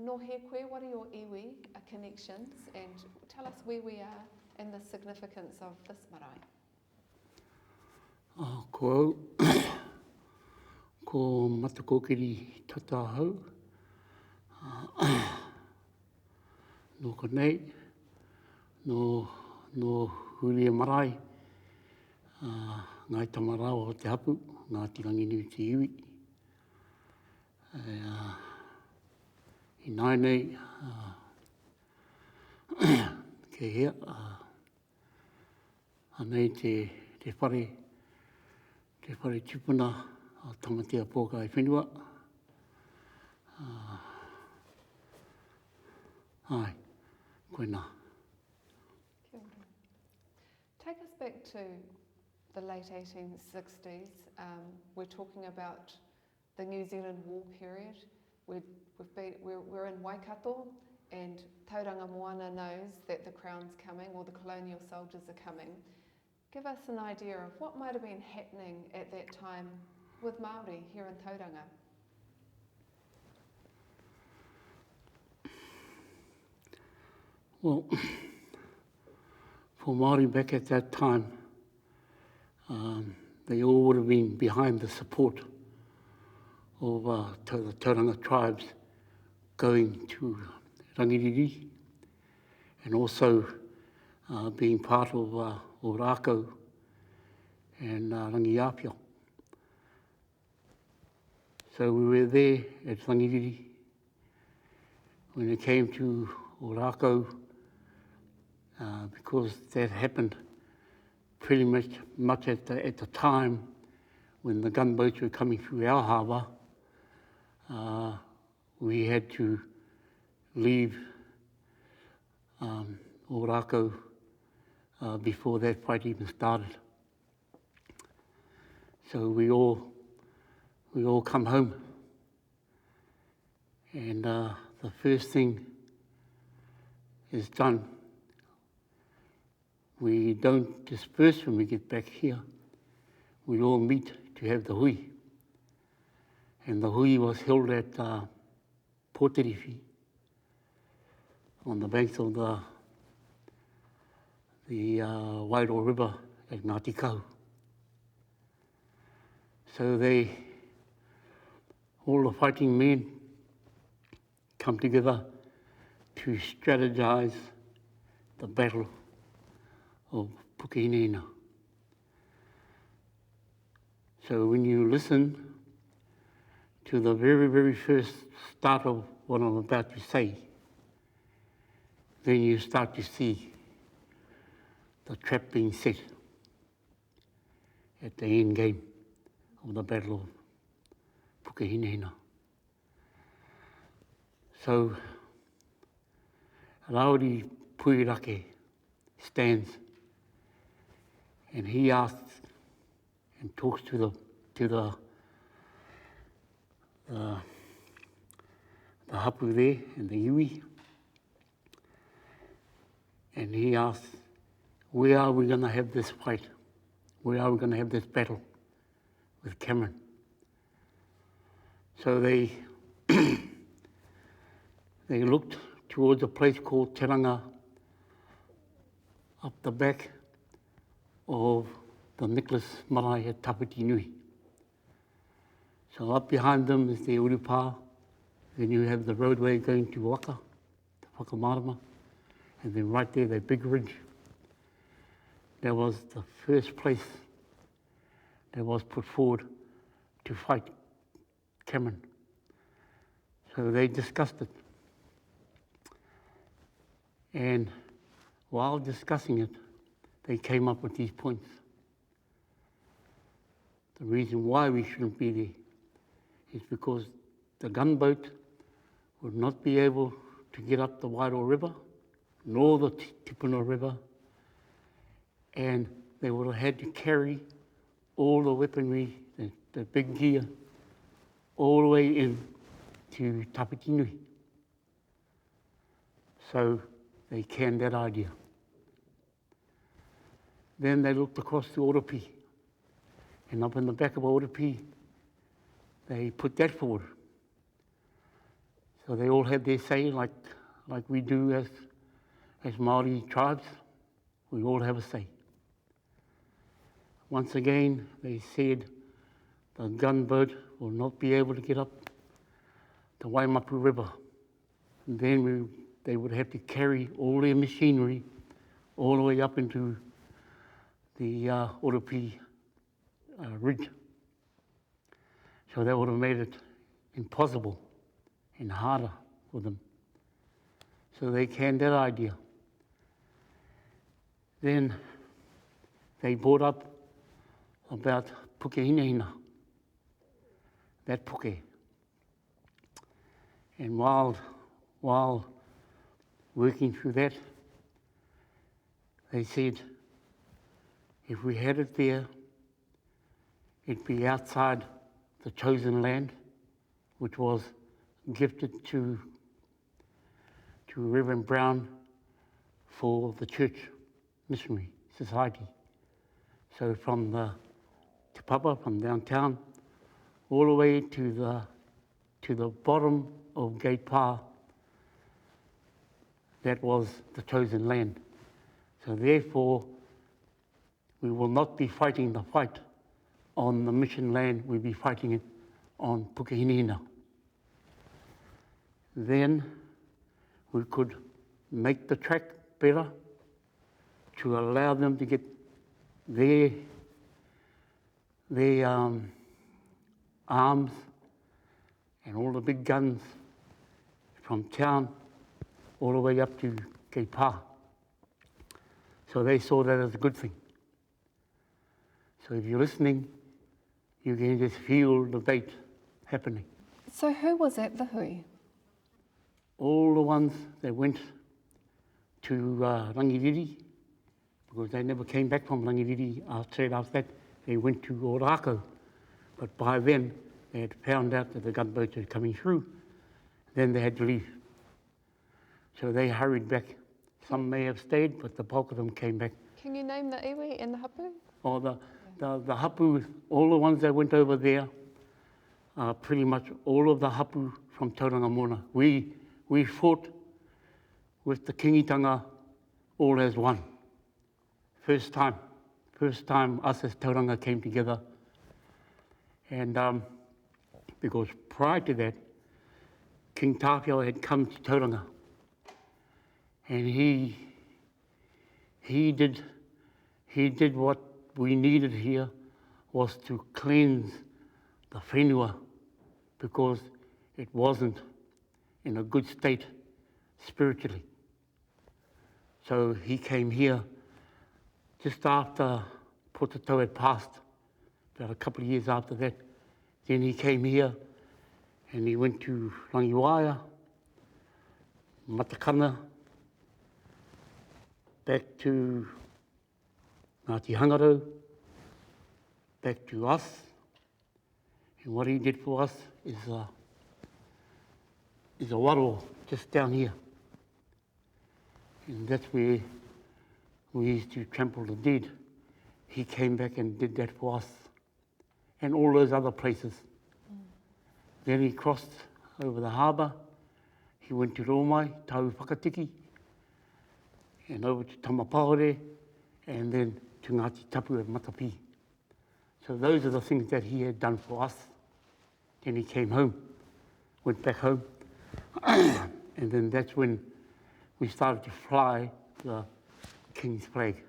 no he koe, what are your iwi connections, and tell us where we are and the significance of this marae. Ko ko Matakokiri Tata hau. No konei, no huri e marae, ngai tamarau o te hapu, ngā tirangi nui te iwi. I nai nei, ke hea, anei te whare tupuna a tamatea pōka e whenua. Ai, koe nā. Kia ora. Take us back to the late 1860s. We're talking about the New Zealand War period. We're in Waikato, and Tauranga Moana knows that the Crown's coming, or the colonial soldiers are coming. Give us an idea of what might have been happening at that time with Māori here in Tauranga. Well, for Māori back at that time, they all would have been behind the support of the Tauranga tribes going to Rangiriri, and also being part of Rākau and Rangiapio. So we were there at Rangiriri. When it came to Rākau, because that happened pretty much at the time when the gunboats were coming through our harbour, we had to leave Rākau before that fight even started. So we all come home, and the first thing is done. We don't disperse when we get back here. We all meet to have the hui. And the hui was held at Pōteriwhi, on the banks of the Wairua River at Ngāti Kau. So all the fighting men come together to strategize the battle of Pukehinehina. So when you listen to the very, very first start of what I'm about to say, then you start to see the trap being set at the end game of the Battle of Pukehinehina. So Rauri Puirake stands, and he asks and talks to the hapu there and the iwi, and he asks, where are we going to have this fight? Where are we going to have this battle with Cameron? So they they looked towards a place called Tauranga, up the back of the Nicholas Marae at Tapiti Nui. So up behind them is the Urupa, then you have the roadway going to Waka, the Whakamarama, and then right there, that big ridge. That was the first place that was put forward to fight Cameron. So they discussed it. And while discussing it, they came up with these points. The reason why we shouldn't be there is because the gunboat would not be able to get up the Wairua River, nor the Tipuna River, and they would have had to carry all the weaponry, the big gear, all the way in to Tapiti Nui. So they canned that idea. Then they looked across to Oropi, and up in the back of Oropi, they put that forward. So So they all had their say, like we do as Māori tribes. We all have a say. Once again, they said the gunboat will not be able to get up the Waimapu River. And then they would have to carry all their machinery all the way up into the Oropi Ridge. So that would have made it impossible and harder for them. So they canned that idea. Then they brought up about puke hinahina, that puke. And while working through that, they said, if we had it there, it'd be outside the chosen land, which was gifted to Reverend Brown for the church missionary society. So from the Te Papa, from downtown, all the way to the bottom of Gate Pa, that was the chosen land. So therefore, we will not be fighting the fight on the mission land, we'll be fighting it on puke hinahina. Then we could make the track better to allow them to get their arms and all the big guns from town all the way up to Gate Pa. So they saw that as a good thing. So if you're listening, you can just feel the debate happening. So who was at the hui? All the ones that went to Rangiriri, because they never came back from Rangiriri straight after that, they went to Orako. But by then, they had found out that the gunboats were coming through. Then they had to leave. So they hurried back. Some may have stayed, but the bulk of them came back. Can you name the iwi and the hapu? Oh, the hapu, all the ones that went over there, pretty much all of the hapu from Tauranga Moana. We fought with the kingitanga all as one. First time us as Tauranga came together. And because prior to that, King Tāwhiao had come to Tauranga. And he did what we needed here, was to cleanse the whenua, because it wasn't in a good state spiritually. So he came here just after Potatau had passed, about a couple of years after that. Then he came here and he went to Rangiwaia, Matakana, back to Ngāti Hangarau, back to us. And what he did for us is a waro just down here. And that's where we used to trample the dead. He came back and did that for us. And all those other places. Then he crossed over the harbour. He went to Romai, Tau Whakatiki, and over to Tamapaore, and then to Ngāti Tapu at Matapi. So those are the things that he had done for us. Then he came home, went back home, and then that's when we started to fly the King's flag.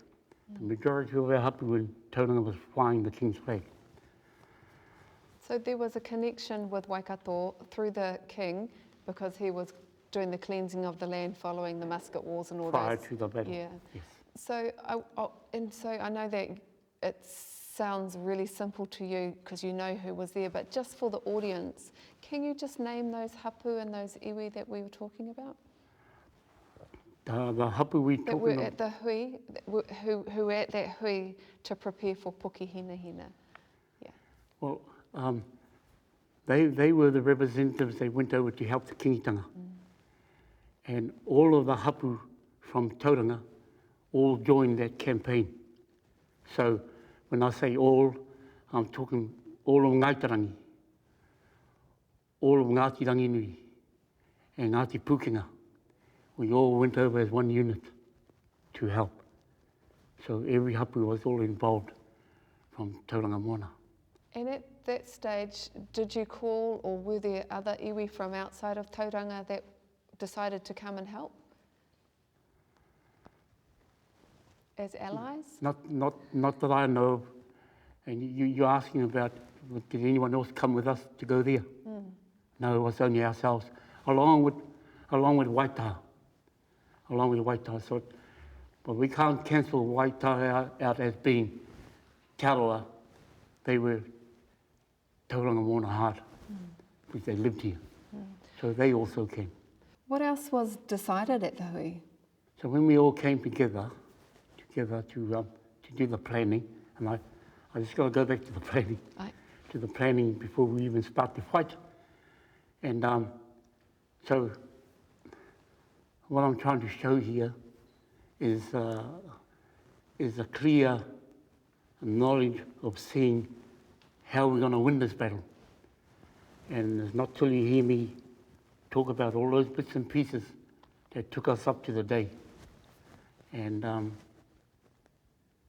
The majority of our hapu in Tauranga was flying the King's flag. So there was a connection with Waikato through the king, because he was doing the cleansing of the land following the musket wars and all that. Prior to the battle, yeah. yes. So I know that it sounds really simple to you because you know who was there, but just for the audience, can you just name those hapu and those iwi that we were talking about? The hapu we that talking were about? at the hui, who were at that hui to prepare for puke hinahina. Yeah. Well, they were the representatives. They went over to help the kingitanga. And all of the hapu from Tauranga all joined that campaign. So when I say all, I'm talking all of Ngaitarangi, all of Ngāti Ranginui, and Ngāti Pukenga. We all went over as one unit to help. So every hapu was all involved from Tauranga Moana. And at that stage, did you call, or were there other iwi from outside of Tauranga that decided to come and help as allies? Not that I know of. And you're asking about, did anyone else come with us to go there? No, it was only ourselves, along with Waitaha. Along with Waitaha. So, but we can't cancel Waitaha out as being Te Aroa. They were Tauranga Moana hard, because they lived here. So they also came. What else was decided at the hui? So when we all came together to do the planning, and I just got to go back to the planning, to the planning before we even start the fight. And so what I'm trying to show here is a clear knowledge of seeing how we're going to win this battle. And it's not till you hear me talk about all those bits and pieces that took us up to the day. And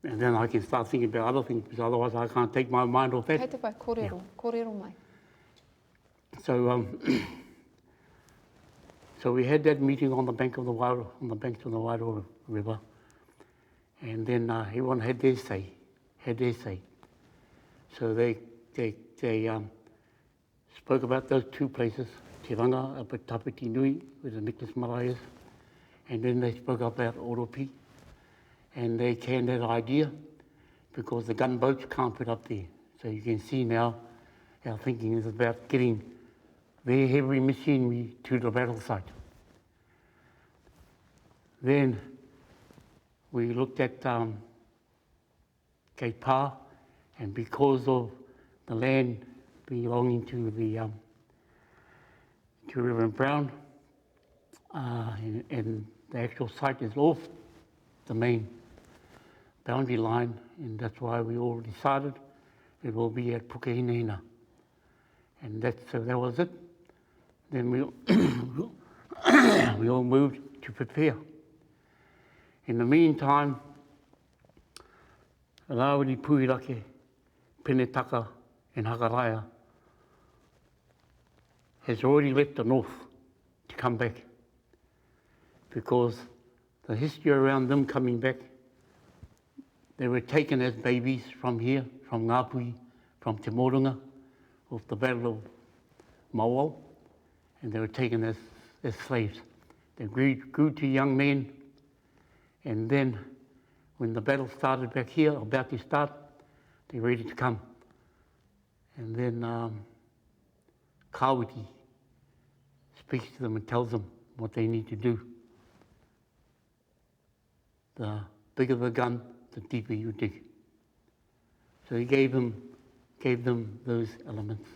then I can start thinking about other things, because otherwise I can't take my mind off that. Kei te pai, kōrero, kōrero mai. So, so we had that meeting on the banks of the Wairoa River, and then everyone had their say. So they spoke about those two places, Te Ranga up at Tapiti Nui, where the Nicholas Marae is, and then they spoke about Oropi, and they canned that idea because the gunboats can't put up there. So you can see now our thinking is about getting their heavy machinery to the battle site. Then we looked at Cape Pa, and because of the land belonging to the to Reverend Brown, and the actual site is off the main boundary line, and that's why we all decided it will be at Pukehinahina. And so that was it. Then we all moved to prepare. In the meantime, Rawiri Puirake, Penetaka and Hakaraya has already left the north to come back, because the history around them coming back, they were taken as babies from here, from Ngāpui, from Te Moronga, of the Battle of Mauau, and they were taken as slaves. They grew to young men, and then when the battle started back here, about to start, they're ready to come. And then Kawiti speaks to them and tells them what they need to do. The bigger the gun, the deeper you dig. So he gave them those elements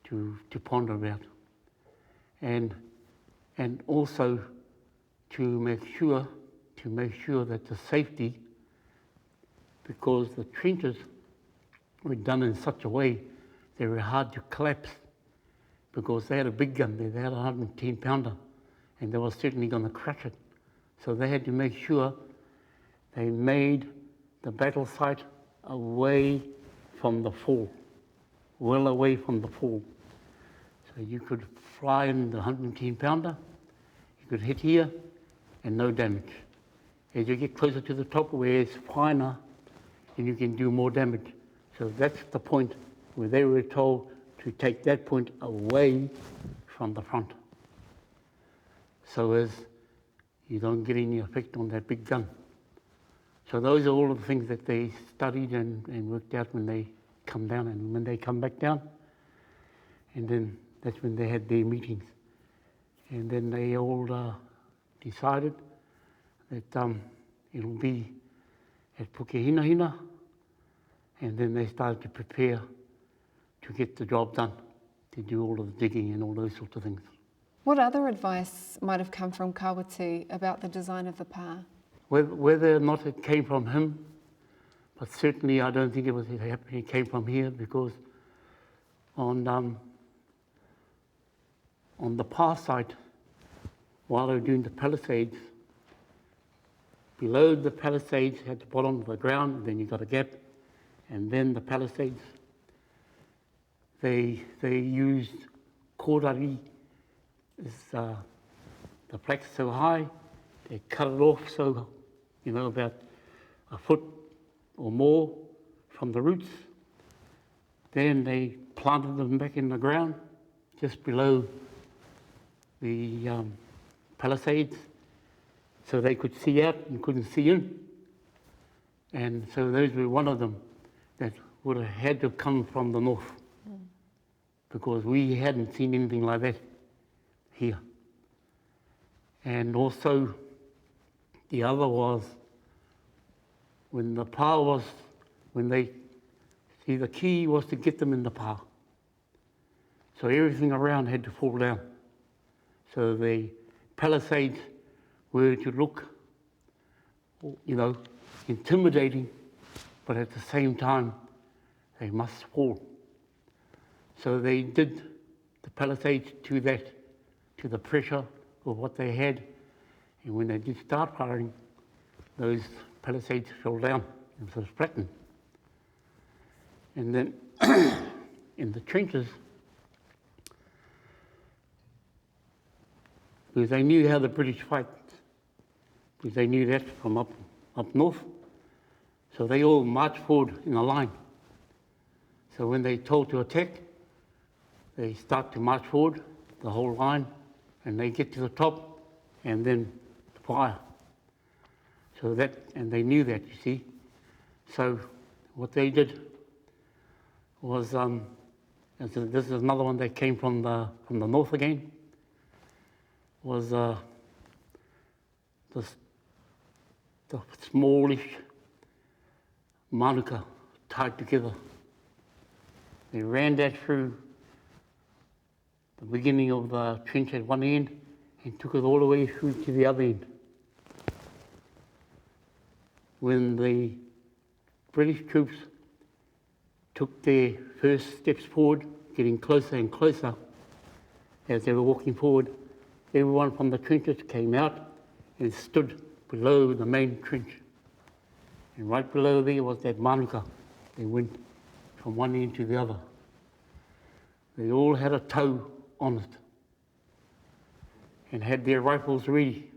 to ponder about, and also to make sure that the safety, because the trenches were done in such a way they were hard to collapse, because they had a big gun there, they had a 110 pounder, and they were certainly going to crush it. So they had to make sure they made the battle site away from the fall, well away from the fall. So you could fly in the 110 pounder, you could hit here and no damage. As you get closer to the top where it's finer, then you can do more damage. So that's the point where they were told to take that point away from the front, so as you don't get any effect on that big gun. So those are all of the things that they studied and worked out when they come down, and when they come back down, and then that's when they had their meetings. And then they all decided that it'll be at Pukehinahina, and then they started to prepare to get the job done, to do all of the digging and all those sorts of things. What other advice might have come from Kawiti about the design of the pa? Whether or not it came from him, but certainly I don't think it came from here, because on on the par side, while they were doing the palisades, below the palisades at the bottom of the ground, then you've got a gap, and then the palisades, they used kōrari, the plaques so high, they cut it off so, about a foot or more from the roots. Then they planted them back in the ground, just below the palisades, so they could see out and couldn't see in. And so those were one of them that would have had to come from the north, because we hadn't seen anything like that here. And also the other was when the pā was, the key was to get them in the pā. So everything around had to fall down. So the palisades were to look, intimidating, but at the same time, they must fall. So they did the palisades to the pressure of what they had. And when they did start firing, those palisades fell down and was flattened. And then in the trenches, because they knew how the British fight, because they knew that from up north, so they all marched forward in a line. So when they told to attack, they start to march forward, the whole line, and they get to the top, and then fire. So and they knew that, you see. So what they did was, this is another one that came from the north again, was the smallish manuka tied together. They ran that through the beginning of the trench at one end and took it all the way through to the other end. When the British troops took their first steps forward, getting closer and closer as they were walking forward, everyone from the trenches came out and stood below the main trench. And right below there was that manuka. They went from one end to the other. They all had a toe on it and had their rifles ready.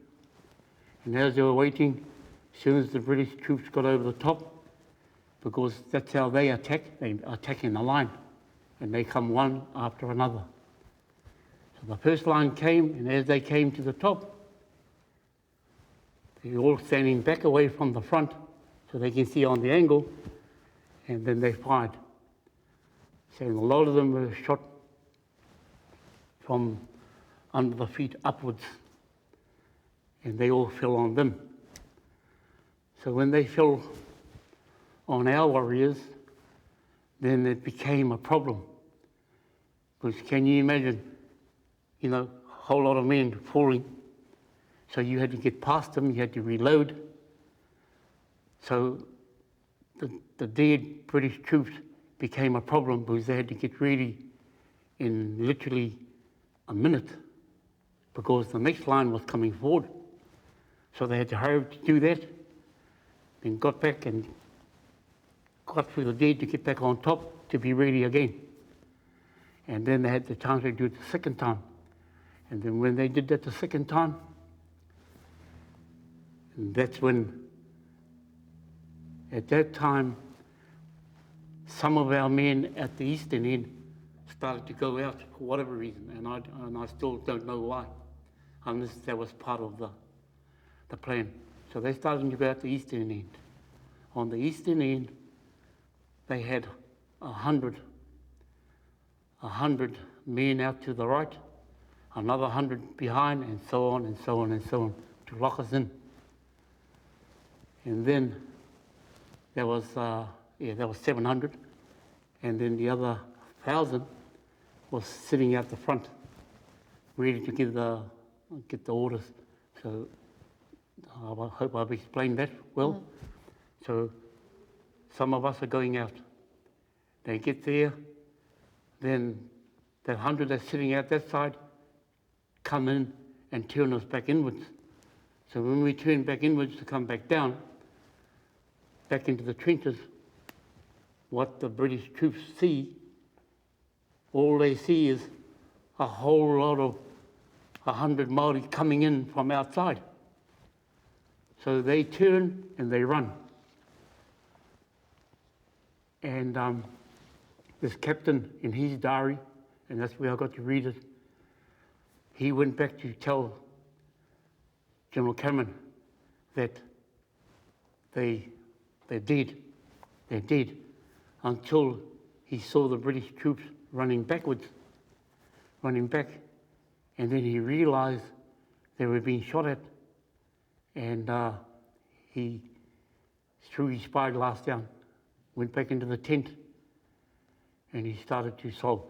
And as they were waiting, as soon as the British troops got over the top, because that's how they attack in a line, and they come one after another. So the first line came, and as they came to the top, they were all standing back away from the front so they can see on the angle, and then they fired. So a lot of them were shot from under the feet upwards, and they all fell on them. So when they fell on our warriors, then it became a problem. Because can you imagine, a whole lot of men falling, so you had to get past them, you had to reload. So the dead British troops became a problem because they had to get ready in literally a minute because the next line was coming forward. So they had to hurry to do that, then got back and got through the dead to get back on top to be ready again. And then they had the chance to do it the second time. And then when they did that the second time, and that's when, at that time, some of our men at the eastern end started to go out for whatever reason, and I still don't know why, unless that was part of the plan. So they started to go out the eastern end. On the eastern end, they had 100 men out to the right, another 100 behind, and so on and so on and so on, to lock us in. And then there was 700, and then the other 1,000 was sitting out the front, ready to get the orders. So I hope I've explained that well. Mm. So some of us are going out. They get there, then that 100 that's sitting out that side come in and turn us back inwards. So when we turn back inwards to come back down, back into the trenches, what the British troops see, all they see is a whole lot of 100 Māori coming in from outside. So they turn and they run. And this captain, in his diary, and that's where I got to read it, he went back to tell General Cameron that they're dead, until he saw the British troops running back, and then he realised they were being shot at, and he threw his spyglass down, went back into the tent, and he started to sob.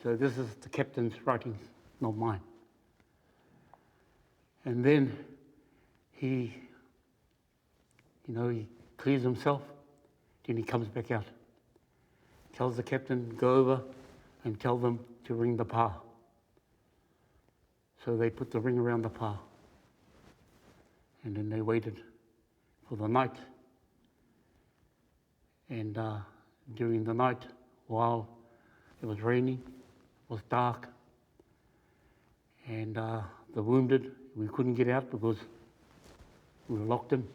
So this is the captain's writings, not mine. And then he clears himself, then he comes back out. Tells the captain, go over and tell them to ring the pa. So they put the ring around the pa. And then they waited for the night. And during the night, while it was raining, it was dark, and the wounded, we couldn't get out because we were locked in.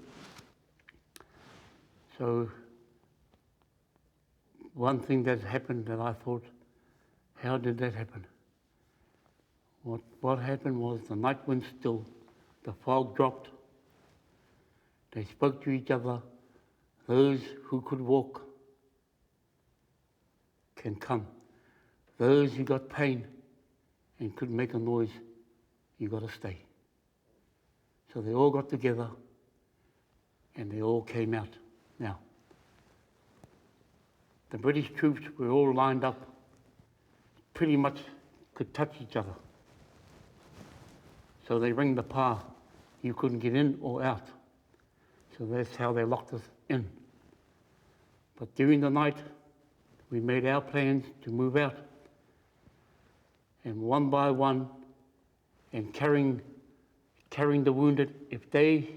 So one thing that happened that I thought, how did that happen? What happened was the night went still, the fog dropped, they spoke to each other, those who could walk can come. Those who got pain and couldn't make a noise, you got to stay. So they all got together and they all came out. Now, the British troops were all lined up, pretty much could touch each other. So they ring the pa, you couldn't get in or out. So that's how they locked us in. But during the night, we made our plans to move out. And one by one, and carrying the wounded, if they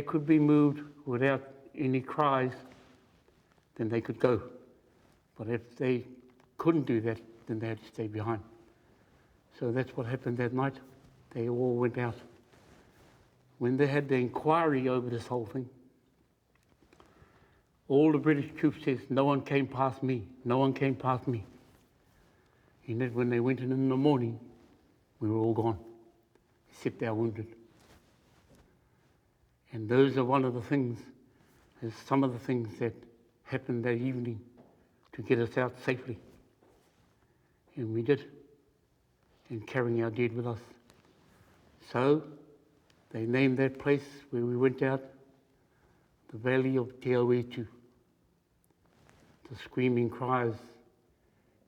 could be moved without any cries, then they could go. But if they couldn't do that, then they had to stay behind. So that's what happened that night. They all went out. When they had the inquiry over this whole thing, all the British troops says, no one came past me, no one came past me. And then when they went in the morning, we were all gone, except our wounded. And those are one of the things, some of the things that happened that evening to get us out safely. And we did, and carrying our dead with us. So they named that place where we went out the Valley of Te Auetu. The screaming cries,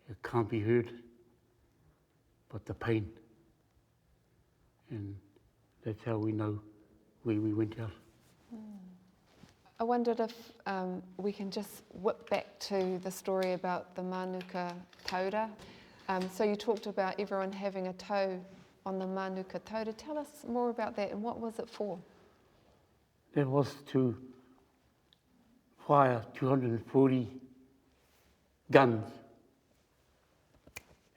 it can't be heard, but the pain. And that's how we know where we went out. I wondered if we can just whip back to the story about the Manuka Taura. So you talked about everyone having a toe on the Manuka Taura. Tell us more about that and what was it for? That was to fire 240 guns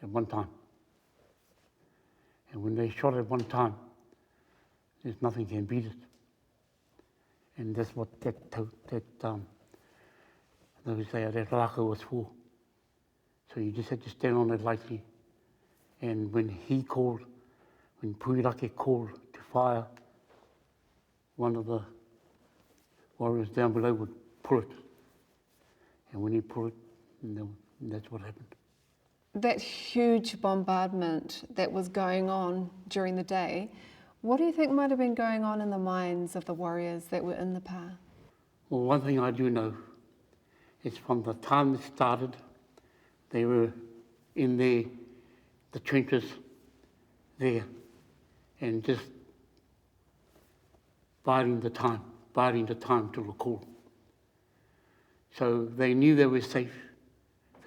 at one time. And when they shot at one time, there's nothing can beat it. And that's what that raka was for. So you just had to stand on it lightly. And when Puirake called to fire, one of the warriors down below would pull it. And when he pulled it, that's what happened. That huge bombardment that was going on during the day, what do you think might have been going on in the minds of the warriors that were in the pa? Well, one thing I do know is from the time it started, they were in the trenches there and just biding the time to recall. So they knew they were safe.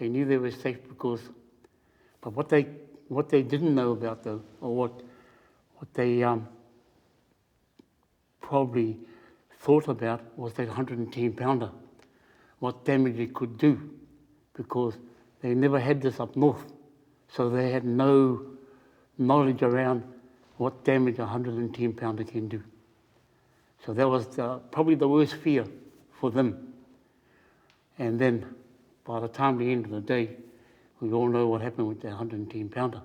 They knew they were safe because, but what they what they didn't know about though, or what they probably thought about was that 110 pounder, what damage it could do, because they never had this up north. So they had no knowledge around what damage a 110 pounder can do. So that was probably the worst fear for them. And then by the time the end of the day, we all know what happened with that 110 pounder.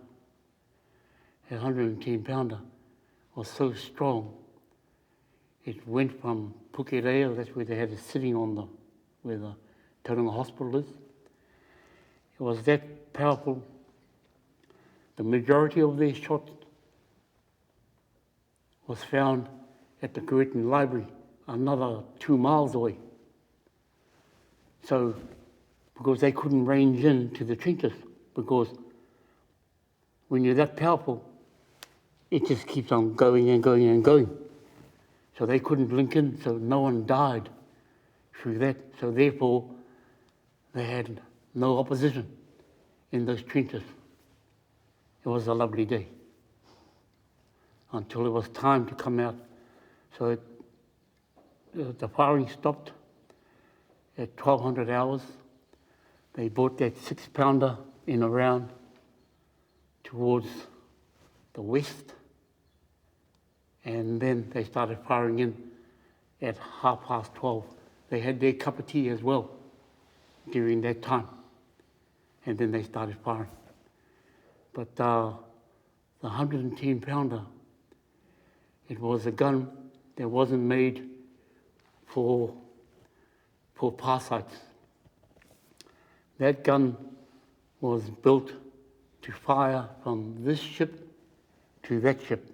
That 110 pounder was so strong, it went from Pukerea, that's where they had it sitting on where the Tauranga hospital is. It was that powerful. The majority of their shots was found at the Kuwaitan Library, another 2 miles away. So, because they couldn't range in to the trenches, because when you're that powerful, it just keeps on going and going and going. So they couldn't blink in, so no one died through that. So therefore, they had no opposition in those trenches. It was a lovely day until it was time to come out. So the firing stopped at 1200 hours. They brought that 6 pounder in around towards the west, and then they started firing in at 12:30. They had their cup of tea as well during that time, and then they started firing. But the 110 pounder, it was a gun that wasn't made for parasites. That gun was built to fire from this ship to that ship,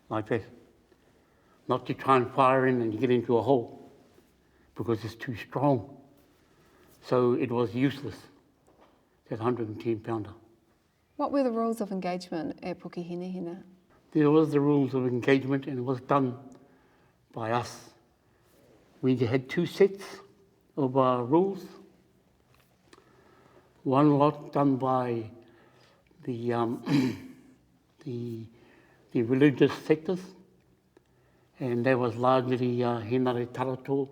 like that. Not to try and fire in and get into a hole, because it's too strong. So it was useless, that 110 pounder. What were the rules of engagement at Pukehinehina? There was the rules of engagement, and it was done by us. We had 2 sets of rules. One lot done by the the religious sectors, and that was largely Henare Tarato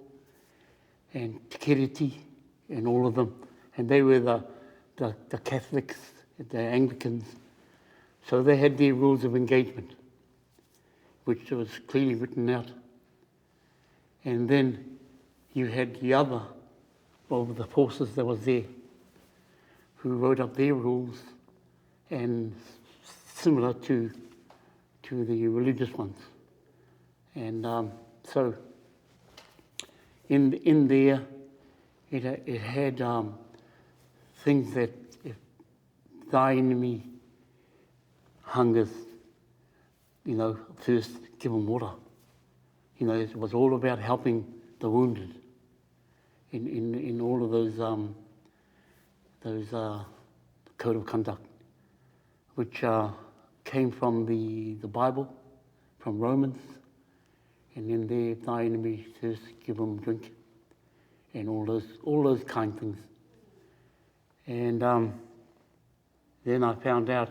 and Tikiriti and all of them. And they were the Catholics, the Anglicans. So they had their rules of engagement, which was clearly written out. And then you had the other of the forces that was there, who wrote up their rules, and similar to the religious ones. And so in there, it had things that if thy enemy hungers, first give him water. It was all about helping the wounded in all of those code of conduct, which came from the Bible, from Romans, and in there, thy enemy first give him drink, and all those kind of things. And then I found out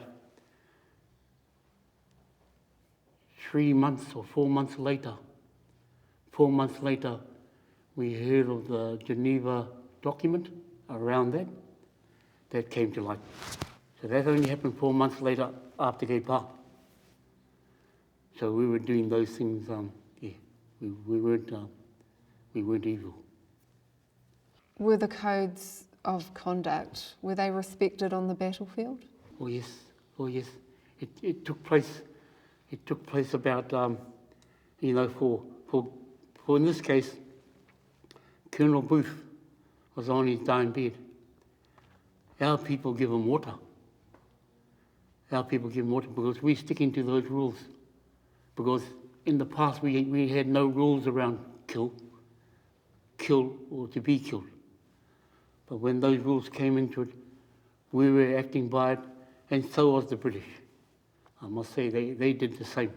3 months or 4 months later, we heard of the Geneva document around that came to light. So that only happened 4 months later after Gay Park. So we were doing those things, we weren't evil. Were the codes of conduct, were they respected on the battlefield? Oh yes. It took place about, for in this case, Colonel Booth was on his dying bed. Our people give him water. Because we're sticking to those rules. Because in the past we had no rules around kill or to be killed. But when those rules came into it, we were acting by it, and so was the British. I must say they did the same.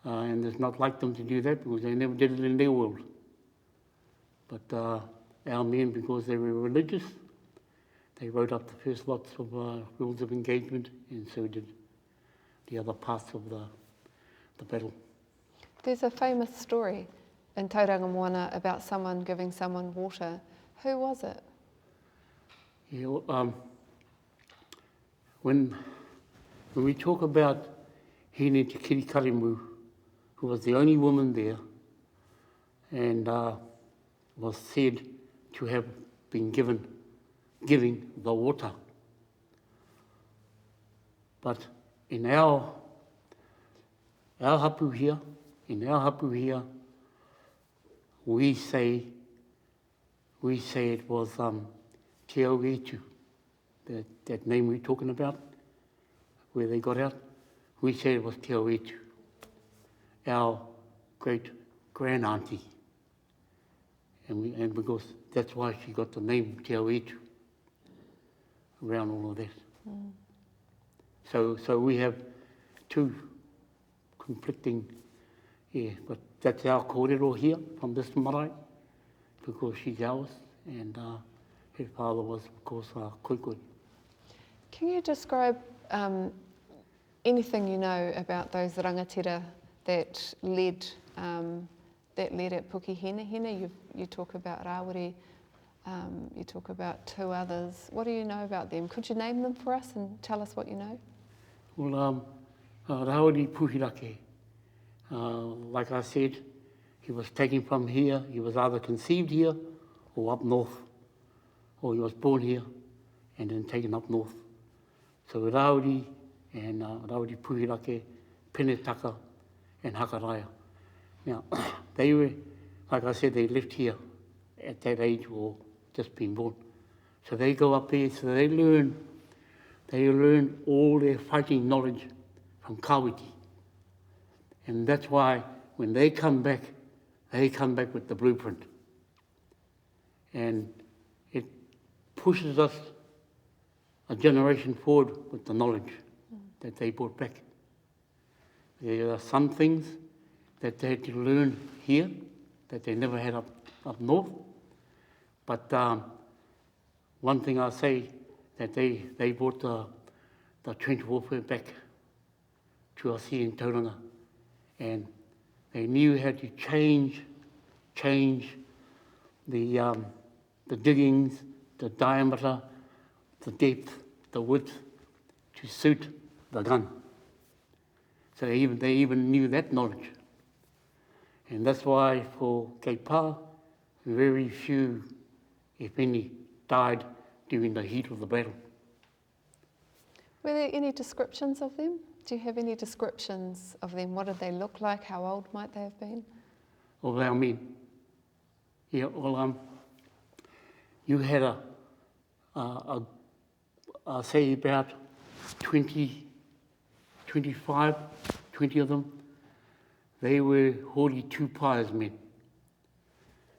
And it's not like them to do that, because they never did it in their world. But our men, because they were religious, They wrote up the first lots of rules of engagement, and so did the other parts of the battle. There's a famous story in Tauranga Moana about someone giving someone water. Who was it? Yeah, when we talk about Tauranga Moana, who was the only woman there, and was said to have been giving the water. But in our hapu here, we say it was Te Auetu, that name we're talking about, where they got out. We say it was Te Auetu, our great grand auntie, and because that's why she got the name Te Auetu around all of that. Mm. So we have two conflicting, but that's our kōrero here from this marae, because she's ours, and her father was, of course, Koikoi. Can you describe anything you know about those rangatira that led at Pukehina? You talk about Rawiri, you talk about two others. What do you know about them? Could you name them for us and tell us what you know? Well, Rawiri Puhirake, like I said, he was taken from here. He was either conceived here or up north, or he was born here and then taken up north. So Rawiri and Rawiri Puhirake, Penetaka and Hakaraya. Now, they were, like I said, they lived here at that age or just been born. So they go up there, so they learn all their fighting knowledge from Kawiti. And that's why when they come back with the blueprint. And it pushes us a generation forward with the knowledge that they brought back. There are some things that they had to learn here that they never had up north. But one thing I'll say, that they brought the trench warfare back to us here in Tauranga, and they knew how to change the diggings, the diameter, the depth, the width to suit the gun. So they even knew that knowledge. And that's why for Keipa, very few, if any, died during the heat of the battle. Were there any descriptions of them? Do you have any descriptions of them? What did they look like? How old might they have been? Of our men. Yeah, well, you had say about 20 of them. They were Hori Tupai's men.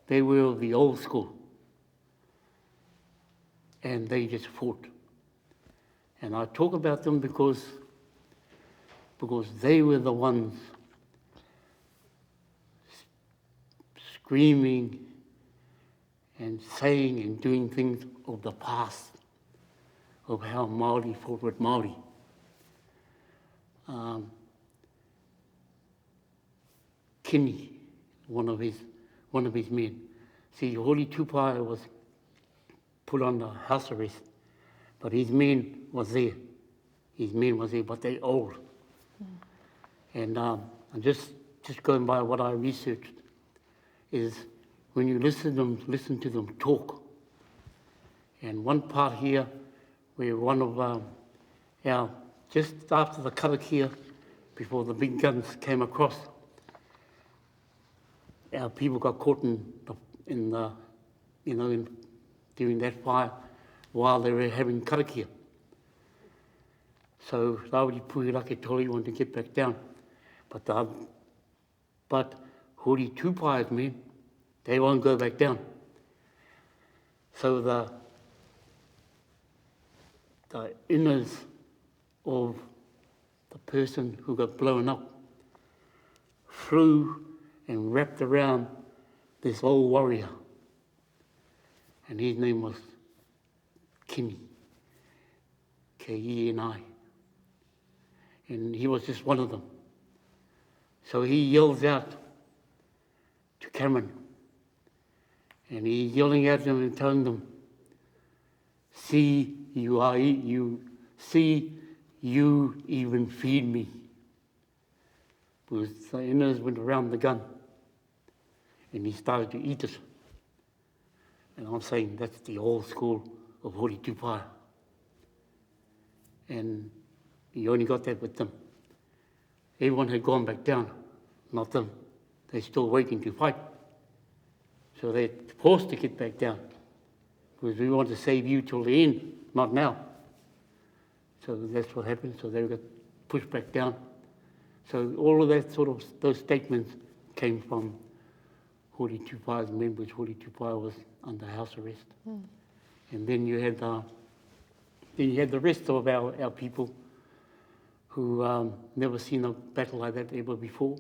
They were of the old school. And they just fought. And I talk about them because they were the ones screaming and saying and doing things of the past, of how Māori fought with Māori. Kini, one of his men. See, Hori Tupai was put under house arrest, but his men was there. But they're old. And I'm just going by what I researched, is when you listen to them talk. And one part here, where one of our, just after the karakia, before the big guns came across, our people got caught during that fire while they were having karakia. So Rawiri Puhirake Tori wanted to get back down. But Hori Tupai's men, they won't go back down. So the inners of the person who got blown up flew and wrapped around this old warrior. And his name was Kini. K-E-N-I. And he was just one of them. So he yells out to Cameron, and he's yelling at them and telling them, see, you even feed me. Because the inners went around the gun, and he started to eat it. And I'm saying that's the old school of Hori Tupaya. And he only got that with them. Everyone had gone back down, not them. They're still waiting to fight. So they're forced to get back down, because we want to save you till the end, not now. So that's what happened. So they got pushed back down. So all of that sort of, those statements came from Hori Tupaya's members. Hori Tupaya was under house arrest. And then you had the rest of our people who never seen a battle like that ever before.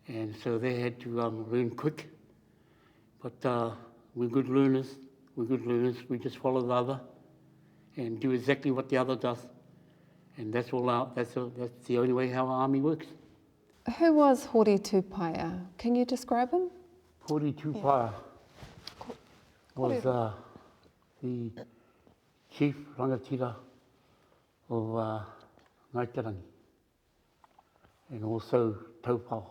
And so they had to learn quick. But we're good learners. We just follow the other and do exactly what the other does. And that's the only way how our army works. Who was Hori Tupaya? Can you describe him? Hori Tupaya was the chief rangatira of Mihingarangi, and also Taupao.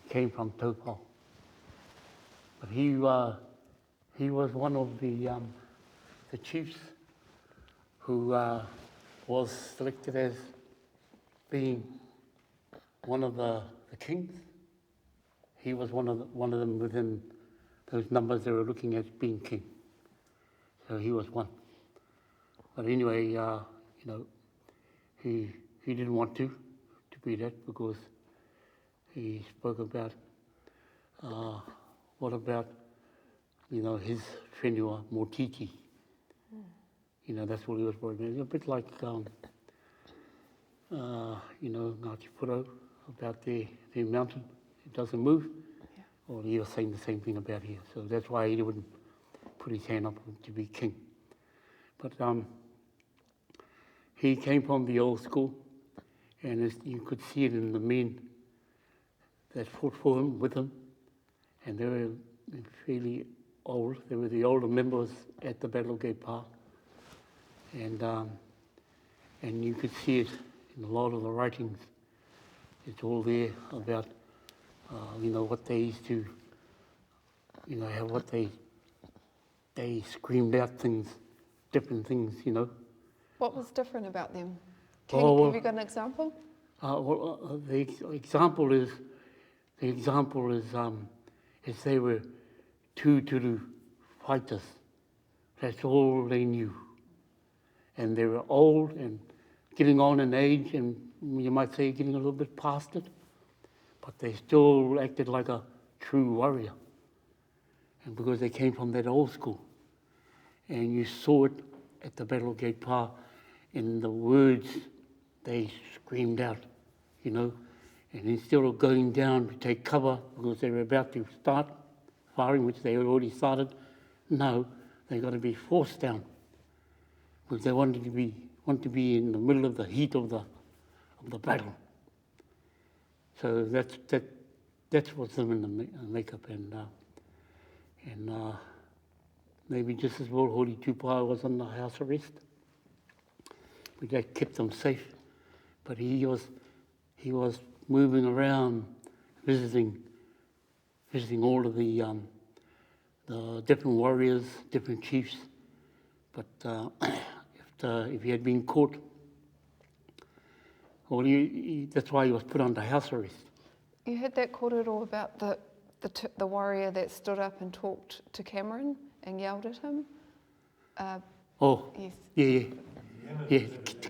Came from Taupao. But he was one of the chiefs who was selected as being one of the kings. He was one of them within those numbers they were looking at being king. So he was one. But anyway, he didn't want to be that, because he spoke about what about his whenua Motiti. That's what he was worried about. A bit like Ngāti Puro about their mountain. It doesn't move. Yeah. Well, he was saying the same thing about here. So that's why he wouldn't put his hand up to be king. But he came from the old school, and you could see it in the men that fought for him, with him, and they were fairly old. They were the older members at the Battle Gate Park, and you could see it in a lot of the writings. It's all there about what they used to, how what they screamed out things, different things, What was different about them? Have you got an example? The example is they were two fighters. That's all they knew. And they were old and getting on in age, and you might say getting a little bit past it, but they still acted like a true warrior. And because they came from that old school. And you saw it at the Battle Gate Pa in the words they screamed out, And instead of going down to take cover because they were about to start firing, which they had already started, no, they got to be forced down because they want to be in the middle of the heat of the battle. So that's what's them in the makeup, and maybe just as well Hori Tupaya was under house arrest, but that kept them safe. But he was moving around, visiting all of the different warriors, different chiefs. But if he had been caught, well, that's why he was put under house arrest. You heard that kōrero about the warrior that stood up and talked to Cameron and yelled at him? Yes. Yeah,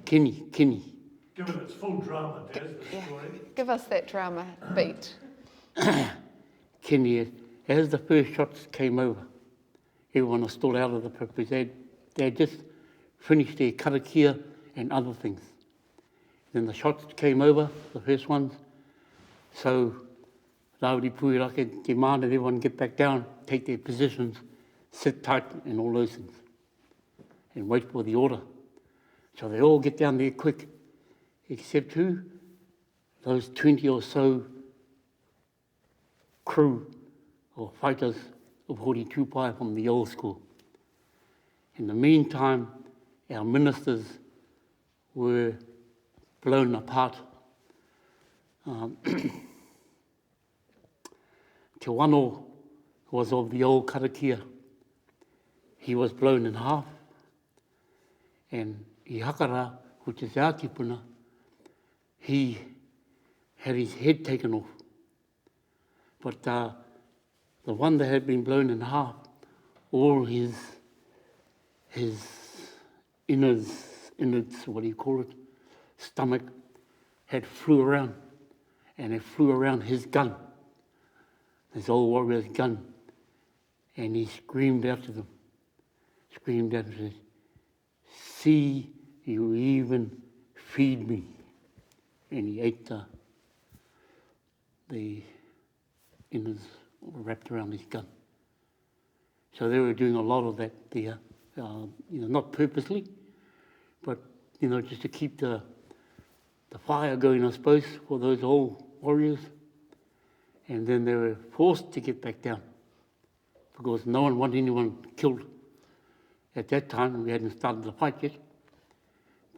Kenny. Give it its full drama, Daz, the story. Give us that drama beat. Kenny, as the first shots came over, everyone was still out of the purpose. They had just finished their karakia and other things. Then the shots came over, the first ones. So Rawiri Puirake demanded everyone get back down, take their positions, sit tight and all those things, and wait for the order. So they all get down there quick, except who? Those 20 or so crew or fighters of Hori Tupai from the old school. In the meantime, our ministers were blown apart. Te Wano was of the old karakia. He was blown in half. And I Hakara, which is our kipuna, he had his head taken off. But the one that had been blown in half, all his innards, what do you call it, stomach, had flew around. And it flew around his gun, this old warrior's gun. And he screamed out to them, see, you even feed me. And he ate the innards wrapped around his gun. So they were doing a lot of that there, not purposely, but, just to keep the fire going, I suppose, for those old warriors. And then they were forced to get back down because no one wanted anyone killed. At that time, we hadn't started the fight yet,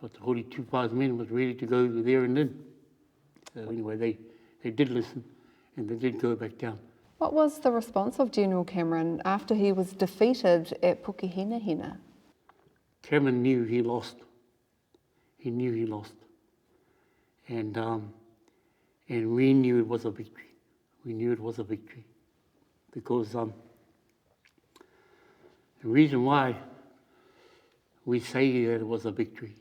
but the Hori Tupai's men was ready to go there and then. So anyway, they did listen and they did go back down. What was the response of General Cameron after he was defeated at Pukehinahina? Cameron knew he lost. He knew he lost. And we knew it was a victory. We knew it was a victory. Because the reason why we say that it was a victory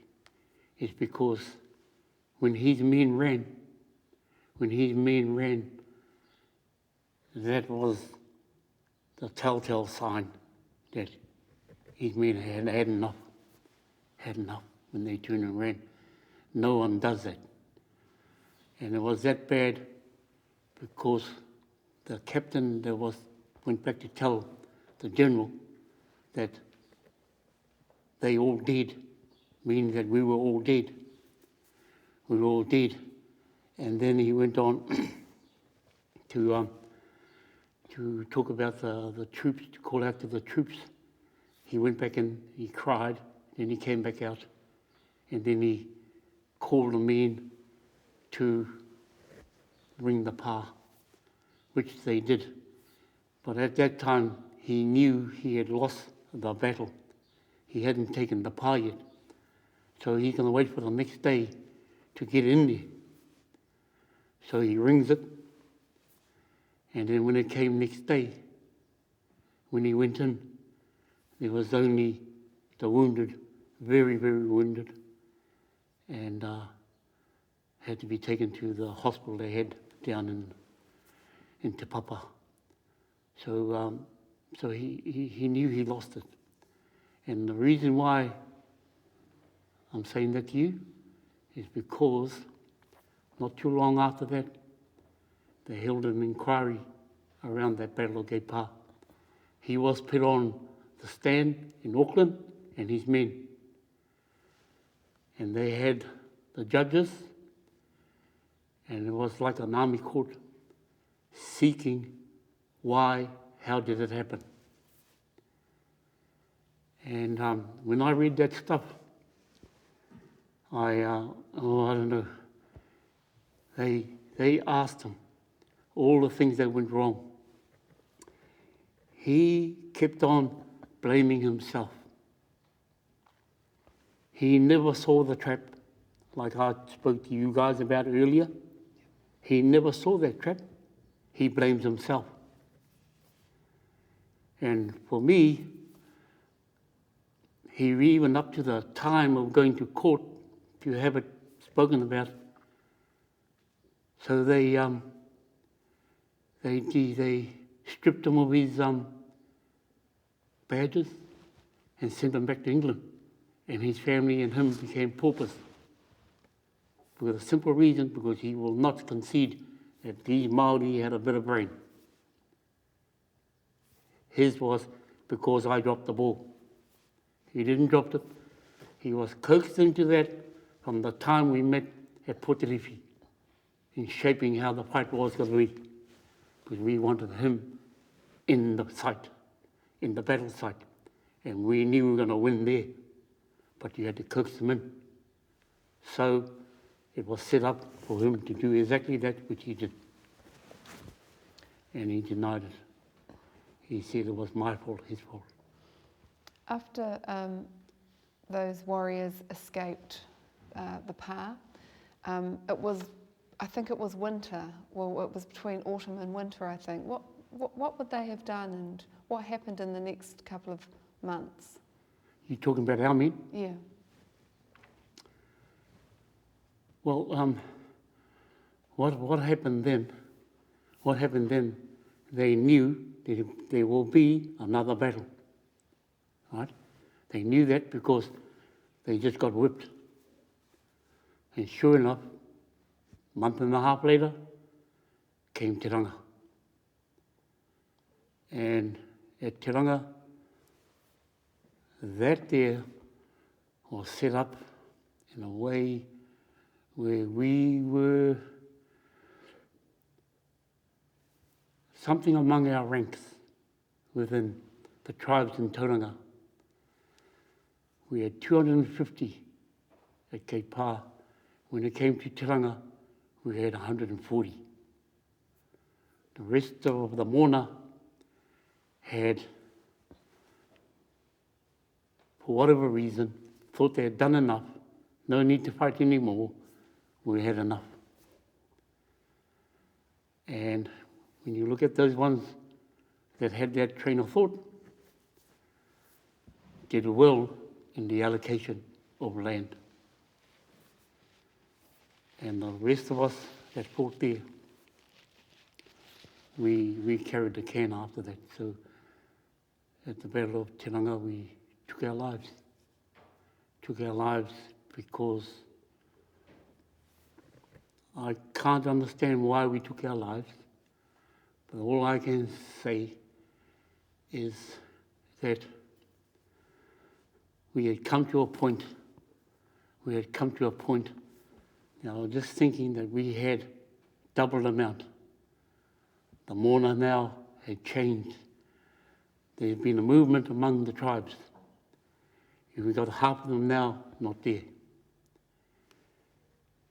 is because when his men ran, that was the telltale sign that his men had enough. Had enough when they turned and ran. No one does that. And it was that bad because the captain that went back to tell the general that they all dead, meaning that we were all dead. We were all dead. And then he went on to talk about the troops, to call out to the troops. He went back and he cried, then he came back out, and then he called them in to ring the pa, which they did. But at that time, he knew he had lost the battle. He hadn't taken the pa yet. So he's going to wait for the next day to get in there. So he rings it. And then when it came next day, when he went in, there was only the wounded, very, very wounded, and had to be taken to the hospital they had down in Te Papa. So he knew he lost it. And the reason why I'm saying that to you is because not too long after that, they held an inquiry around that Battle of Gay-Pa. He was put on the stand in Auckland and his men. And they had the judges, and it was like an army court seeking why, how did it happen. And when I read that stuff, I don't know, they asked him all the things that went wrong. He kept on blaming himself. He never saw the trap, like I spoke to you guys about earlier. He never saw that trap. He blames himself. And for me, he even up to the time of going to court to have it spoken about. So they stripped him of his badges and sent him back to England. And his family and him became paupers. For the simple reason, because he will not concede that these Māori had a bit of brain. His was because I dropped the ball. He didn't drop it. He was coaxed into that from the time we met at Poterifi, in shaping how the fight was going to be, because we wanted him in the site, in the battle site, and we knew we were going to win there, but you had to coax him in. So it was set up for him to do exactly that which he did. And he denied it. He said it was my fault, his fault. After those warriors escaped the pa, I think it was winter. Well, it was between autumn and winter, I think. What would they have done, and what happened in the next couple of months? You talking about our men? Yeah. Well, what happened then? What happened then? They knew that there will be another battle, right? They knew that because they just got whipped. And sure enough, a month and a half later, came Tauranga. And at Tauranga, that there was set up in a way where we were something among our ranks within the tribes in Tauranga. We had 250 at Cape Pa. When it came to Tauranga, we had 140. The rest of the Moana had, for whatever reason, thought they had done enough, no need to fight anymore, we had enough. And when you look at those ones that had that train of thought, did well in the allocation of land. And the rest of us that fought there, we carried the can after that. So at the Battle of Tauranga, we took our lives. Took our lives because I can't understand why we took our lives, but all I can say is that we had come to a point, now just thinking that we had double amount. The Moana now had changed. There had been a movement among the tribes. And we got half of them now not there.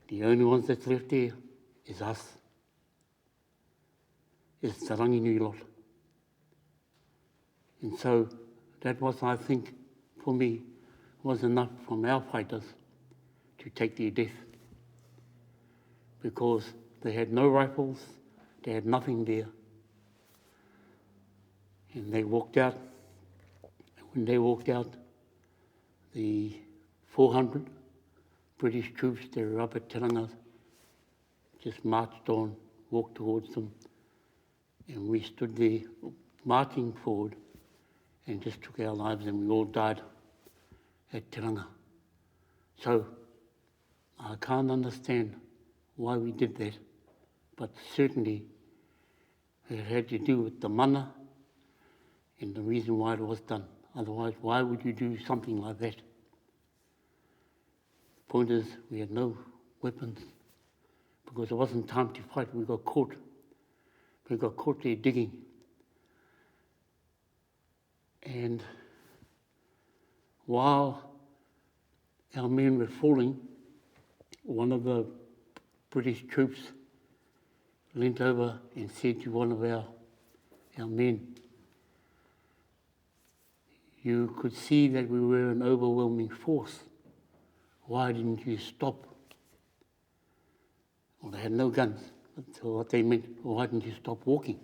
The only ones that's left there is us. It's the Ranginui lot. And so that was, I think, for me, was enough from our fighters to take their death. Because they had no rifles, they had nothing there. And they walked out. When they walked out, the 400 British troops that were up at Tauranga just marched on, walked towards them, and we stood there marching forward and just took our lives, and we all died at Tauranga. So I can't understand why we did that, but certainly it had to do with the mana and the reason why it was done. Otherwise, why would you do something like that? The point is, we had no weapons because it wasn't time to fight. We got caught. We got caught there digging. And while our men were falling, one of the British troops leant over and said to one of our men, "You could see that we were an overwhelming force. Why didn't you stop?" Well, they had no guns. So what they meant, why didn't you stop walking?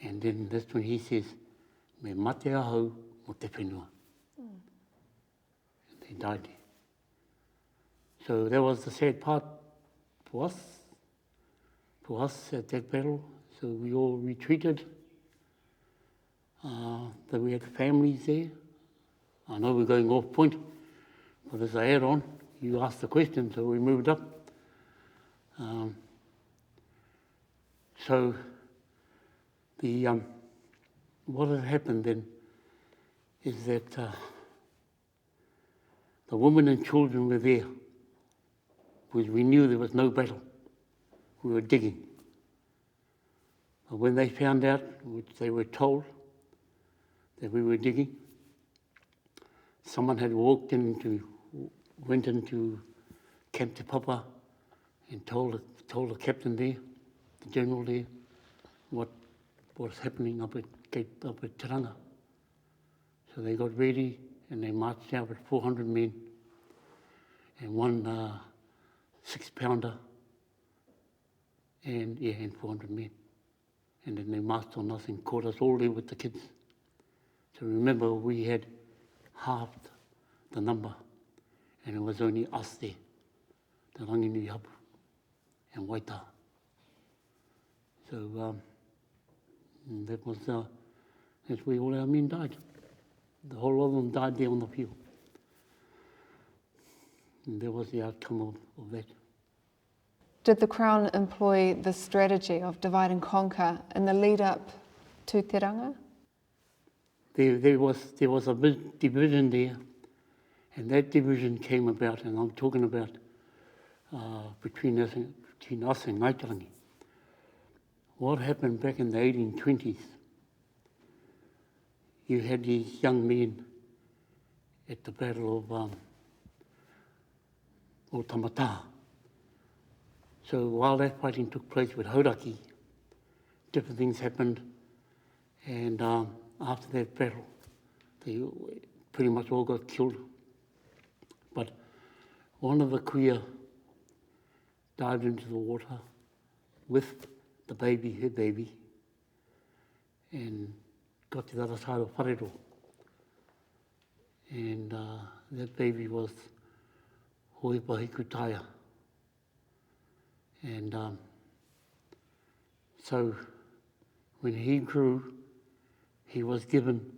And then that's when he says, "Me mate ahau mo te whenua." And they died there. So that was the sad part for us at that battle. So we all retreated. That we had families there. I know we're going off point, but as I add on, you asked the question, so we moved up. So what had happened then is that the women and children were there because we knew there was no battle. We were digging. But when they found out, which they were told, that we were digging, someone had went into Camp Te Papa and told the captain there, the general there, what was happening up at Tauranga. So they got ready and they marched out with 400 men and one 6-pounder and 400 men. And then they marched on us and caught us all there with the kids. So remember, we had halved the number and it was only us there, the Ranginui Hapu and Waita. So that's where all our men died. The whole lot of them died there on the field. And that was the outcome of that. Did the Crown employ the strategy of divide and conquer in the lead up to Te Ranga? There was a big division there, and that division came about, and I'm talking about between us and Maitarangi. What happened back in the 1820s? You had these young men at the Battle of Tamata. So while that fighting took place with Hauraki, different things happened, and after that battle, they pretty much all got killed. But one of the kuia dived into the water with the baby, her baby, and got to the other side of Wharero. And that baby was Hoipa Hikutaya. And so when he grew, he was given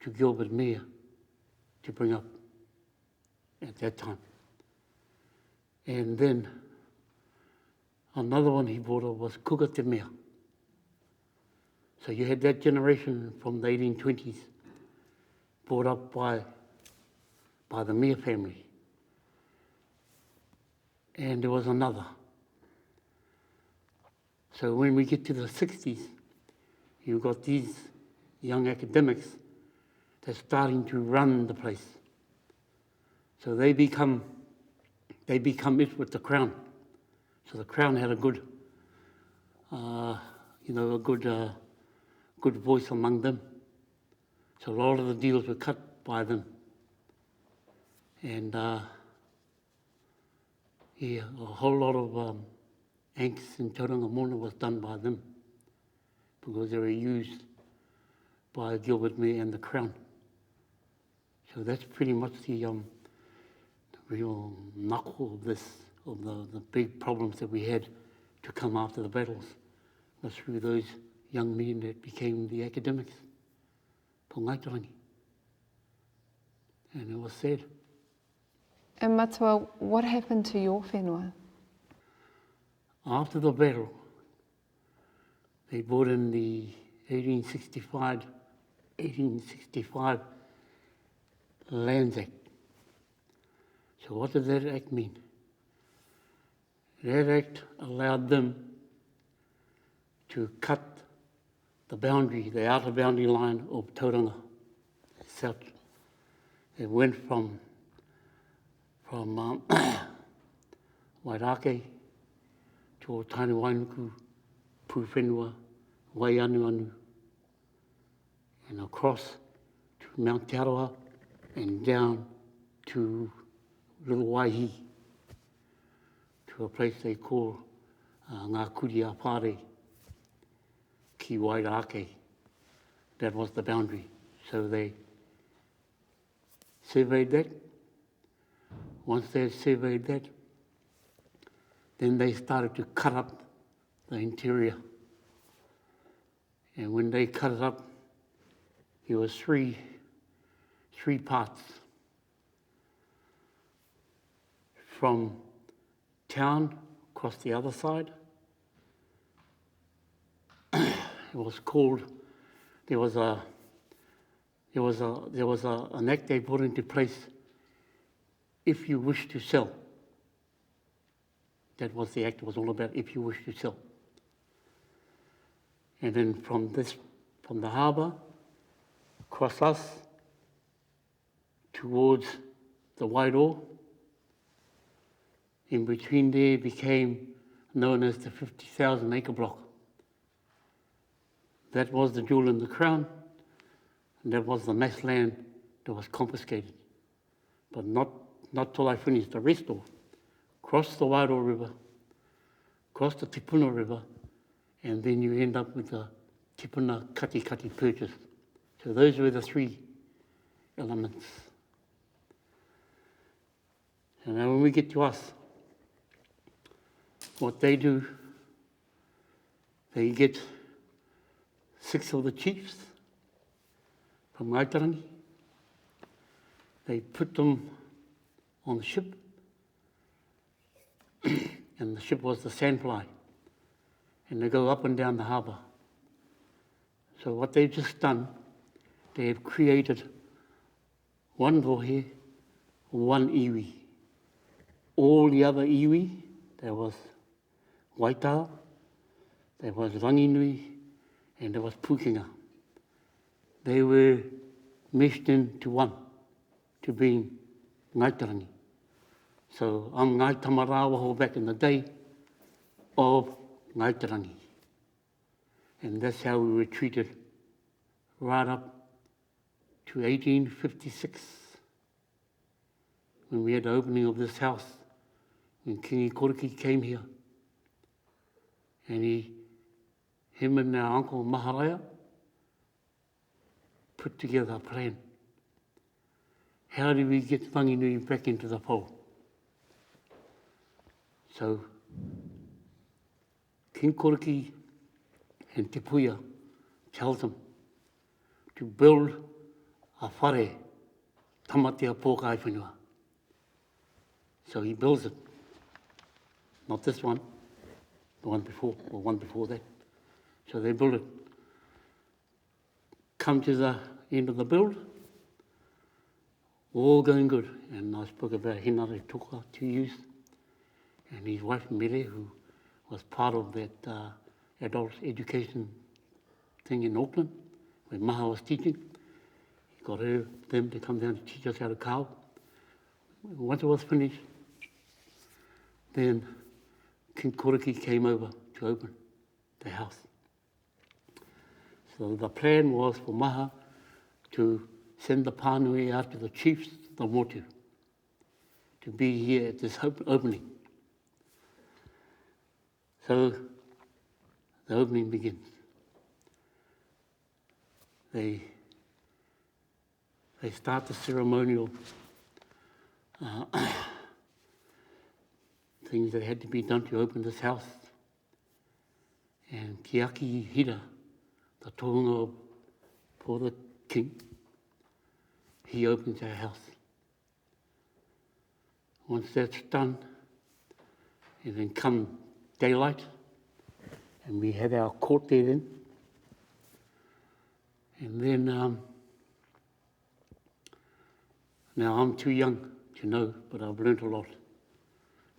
to Gilbert Mayer to bring up at that time. And then another one he brought up was Kuka Te Mea. So you had that generation from the 1820s brought up by the Mea family. And there was another. So when we get to the 60s, you've got these young academics that's starting to run the place. So they become it with the Crown. So the Crown had a good, good voice among them. So a lot of the deals were cut by them. And a whole lot of angst in Tauranga Moana was done by them because they were used by Gilbert Mayer and the Crown. So that's pretty much the real knuckle of this, of the big problems that we had to come after the battles, was through those young men that became the academics for Ngaitarangi. And it was sad. And Matua, what happened to your whenua? After the battle, they brought in the 1865 Lands Act. So what did that act mean? That act allowed them to cut the boundary, the outer boundary line of Tauranga south. It went from Wairake to Tāne Wainuku, Puwhenua, Waianuanu, and across to Mount Te Aroha and down to Little Waihi, to a place they call Ngā Kuri a Pare, ki Wairake. That was the boundary. So they surveyed that. Once they had surveyed that, then they started to cut up the interior. And when they cut it up, it was three parts. From town across the other side, it was called, there was an act they put into place if you wish to sell. That was the act was all about, if you wish to sell. And then from the harbour, across us, towards the Wairoa, in between there became known as the 50,000 acre block. That was the jewel in the crown, and that was the mass land that was confiscated. But not till I finished the rest off. Cross the Wairoa River, cross the Tipuna River, and then you end up with the Tipuna Kati purchase. So those were the three elements. And now when we get to us, what they do, they get 6 of the chiefs from Maitarangi. They put them on the ship, and the ship was the Sandfly, and they go up and down the harbour. So what they've just done, they have created one rohe, one iwi. All the other iwi, there was Waitao, there was Ranginui, and there was Pukinga. They were meshed into one, to being Ngaitarangi. So I'm Ngai Tamarawaho back in the day of Ngaitarangi. And that's how we were treated right up to 1856, when we had the opening of this house, when Kingi Koriki came here. And him and our uncle Maharaya put together a plan. How do we get Whanginui back into the fold? So, King Koriki and Te Puia tells them to build a whare, tamatea pōkai whenua. So he builds it. Not this one, the one before, or one before that. So they build it. Come to the end of the build, all going good. And I spoke about Henare Toka 2 years, and his wife Mere, who was part of that adult education thing in Auckland, where Maha was teaching. He got them to come down to teach us how to kao. Once it was finished, then King Koriki came over to open the house. So the plan was for Maha to send the pānui out to the chiefs, the motu, to be here at this opening. So the opening begins. They start the ceremonial things that had to be done to open this house. And Kiaki Hira, the tohunga for the king, he opens our house. Once that's done, and then come daylight, and we have our court there then. And then, now I'm too young to know, but I've learnt a lot.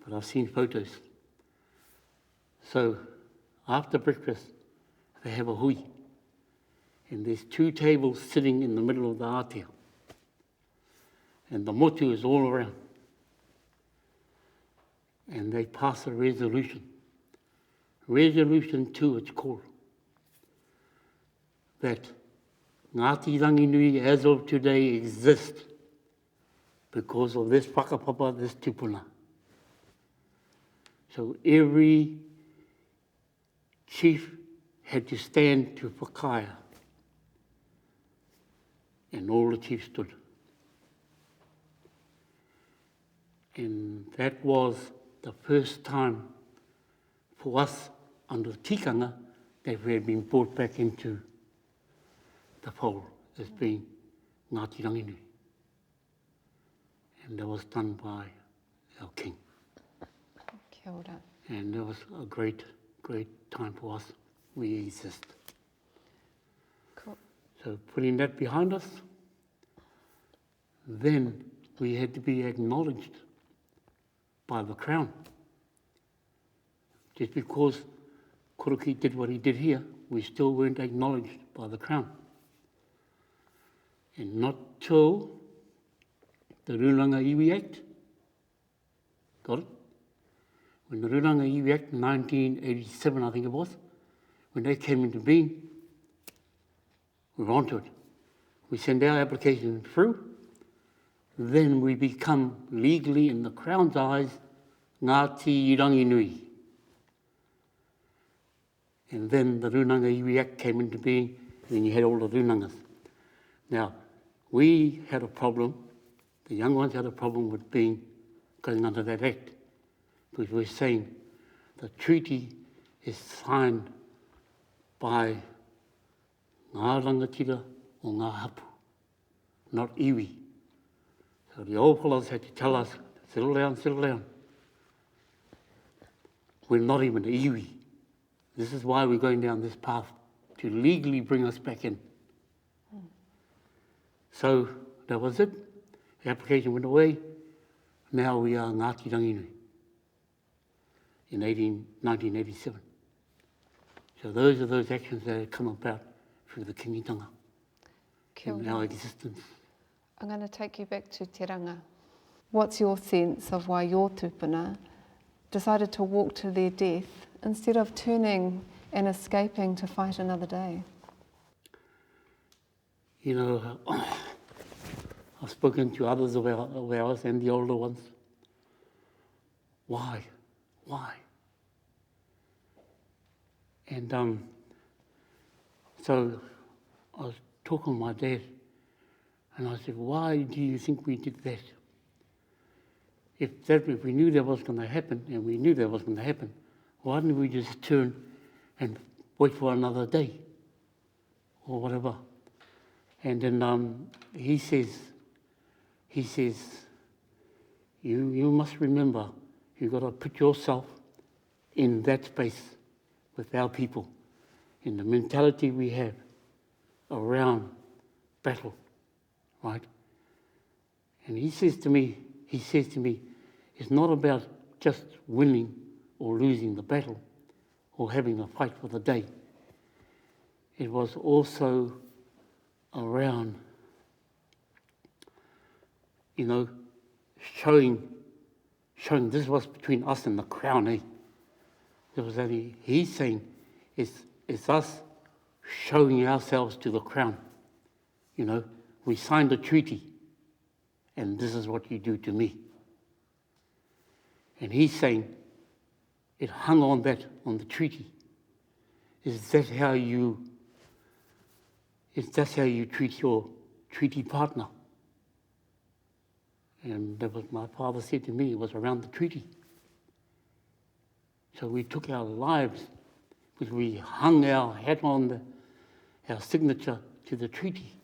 But I've seen photos. So after breakfast, they have a hui. And there's 2 tables sitting in the middle of the ātea. And the motu is all around. And they pass a resolution. Resolution 2, it's called. That Ngāti Ranginui as of today exists because of this whakapapa, this tupuna. So every chief had to stand to whakaia. And all the chiefs stood. And that was the first time for us under the tikanga that we had been brought back into the fold as being Ngāti Ranginui. And that was done by our king. Kia ora. And that was a great, great time for us. We exist. Cool. So putting that behind us, then we had to be acknowledged by the Crown. Just because Koroki did what he did here, we still weren't acknowledged by the Crown. And not till the Rūranga Iwi Act, got it? When the Rūranga Iwi Act, 1987 I think it was, when they came into being, we were onto it. We send our application through, then we become legally, in the Crown's eyes, Ngāti Rangi Nui. And then the Rūranga Iwi Act came into being, and then you had all the Rūrangas. Now, we had a problem, the young ones had a problem with going under that act, because we're saying the treaty is signed by ngā rangatira o ngā hapu, not iwi. So the old fellows had to tell us, settle down, settle down. We're not even a iwi. This is why we're going down this path, to legally bring us back in. So that was it. The application went away. Now we are Ngāti Ranginui in 1987. So those are those actions that have come about through the kingitanga in our existence. I'm going to take you back to Te Ranga. What's your sense of why your tupuna decided to walk to their death instead of turning and escaping to fight another day? You know, I've spoken to others of ours and the older ones. Why? Why? And so I was talking to my dad, and I said, why do you think we did that? If we knew that was going to happen, and we knew that was going to happen, why didn't we just turn and wait for another day or whatever? And then he says, you must remember, you've got to put yourself in that space with our people, in the mentality we have around battle, right? And he says to me, it's not about just winning or losing the battle or having a fight for the day. It was also around, you know, showing this was between us and the Crown, eh? It was only, he's saying, it's us showing ourselves to the Crown. You know, we signed a treaty, and this is what you do to me. And he's saying, it hung on that, on the treaty. Is that how you treat your treaty partner? And that was my father said to me, it was around the treaty. So we took our lives, because we hung our hat on our signature to the treaty.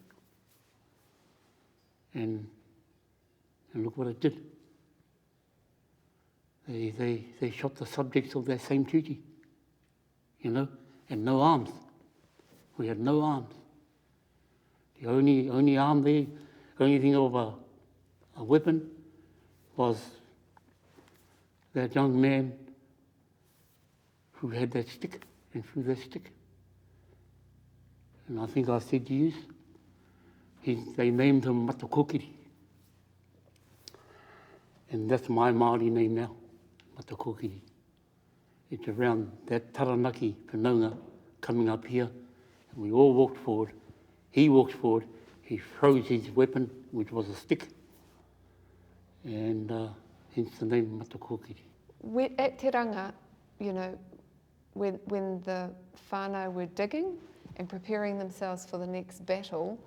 And look what it did. They shot the subjects of that same treaty, you know, and no arms. We had no arms. The only arm there, only thing of a weapon was that young man who had that stick and threw that stick. And I think I said to you, they named him Matakokiri. And that's my Māori name now, Matakokiri. It's around that Taranaki Whanaunga coming up here, and we all walked forward. He walked forward, he throws his weapon, which was a stick, and hence the name Matakokiri. At Te Ranga, you know, when the whānau were digging and preparing themselves for the next battle,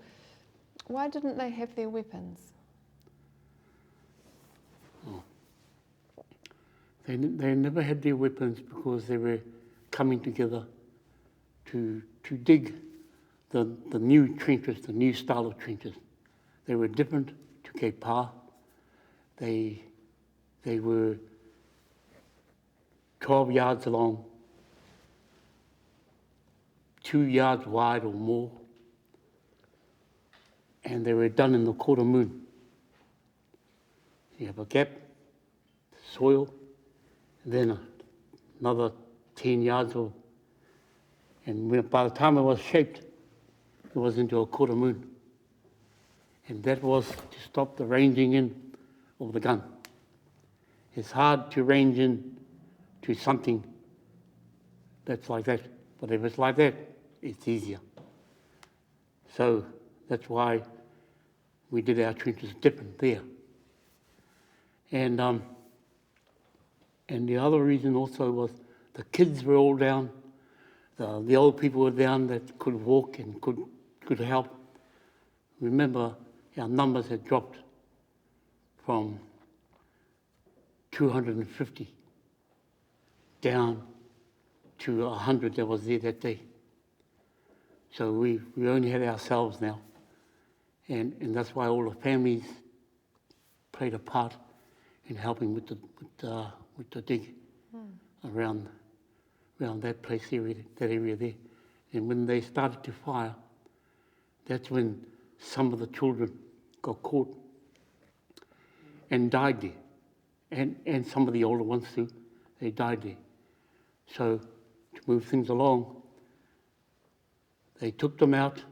why didn't they have their weapons? Oh. They never had their weapons because they were coming together to dig the new trenches, the new style of trenches. They were different to Cape Pa. They were 12 yards long, 2 yards wide or more, and they were done in the quarter moon. You have a gap, soil, and then another 10 yards of, and by the time it was shaped, it was into a quarter moon. And that was to stop the ranging in of the gun. It's hard to range in to something that's like that, but if it's like that, it's easier. So that's why we did our trenches different there. And the other reason also was the kids were all down, the old people were down that could walk and could help. Remember, our numbers had dropped from 250 down to 100 that was there that day. So we only had ourselves now. And that's why all the families played a part in helping with the dig around that place area, that area there. And when they started to fire, that's when some of the children got caught and died there. And some of the older ones too, they died there. So to move things along, they took them out.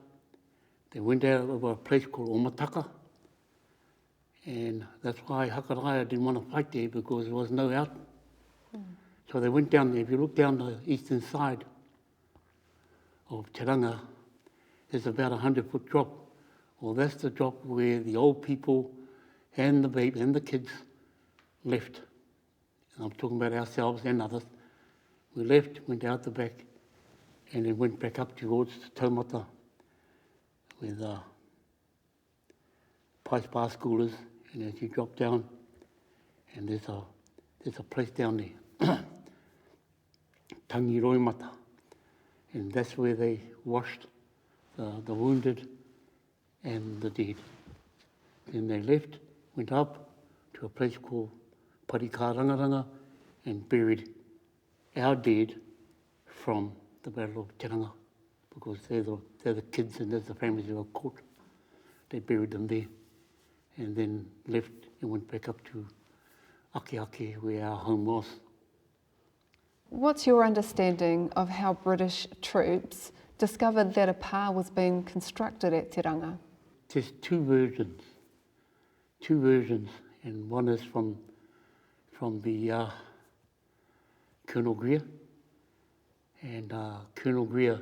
They went out of a place called Omataka. And that's why Hakaraya didn't want to fight there, because there was no out. So they went down there. If you look down the eastern side of Tauranga, there's about 100-foot drop. Well, that's the drop where the old people and the baby and the kids left. And I'm talking about ourselves and others. We left, went out the back, and then went back up towards the Taumata with Pice Bar schoolers. And as you drop down, and there's a place down there, Tangiroimata, and that's where they washed the wounded and the dead. Then they left, went up to a place called Parikarangaranga and buried our dead from the Battle of Tauranga, because they're the kids and there's the families who were caught. They buried them there, and then left and went back up to Ake, where our home was. What's your understanding of how British troops discovered that a pa was being constructed at Te Ranga? There's two versions, and one is from the Colonel Greer, and Colonel Greer,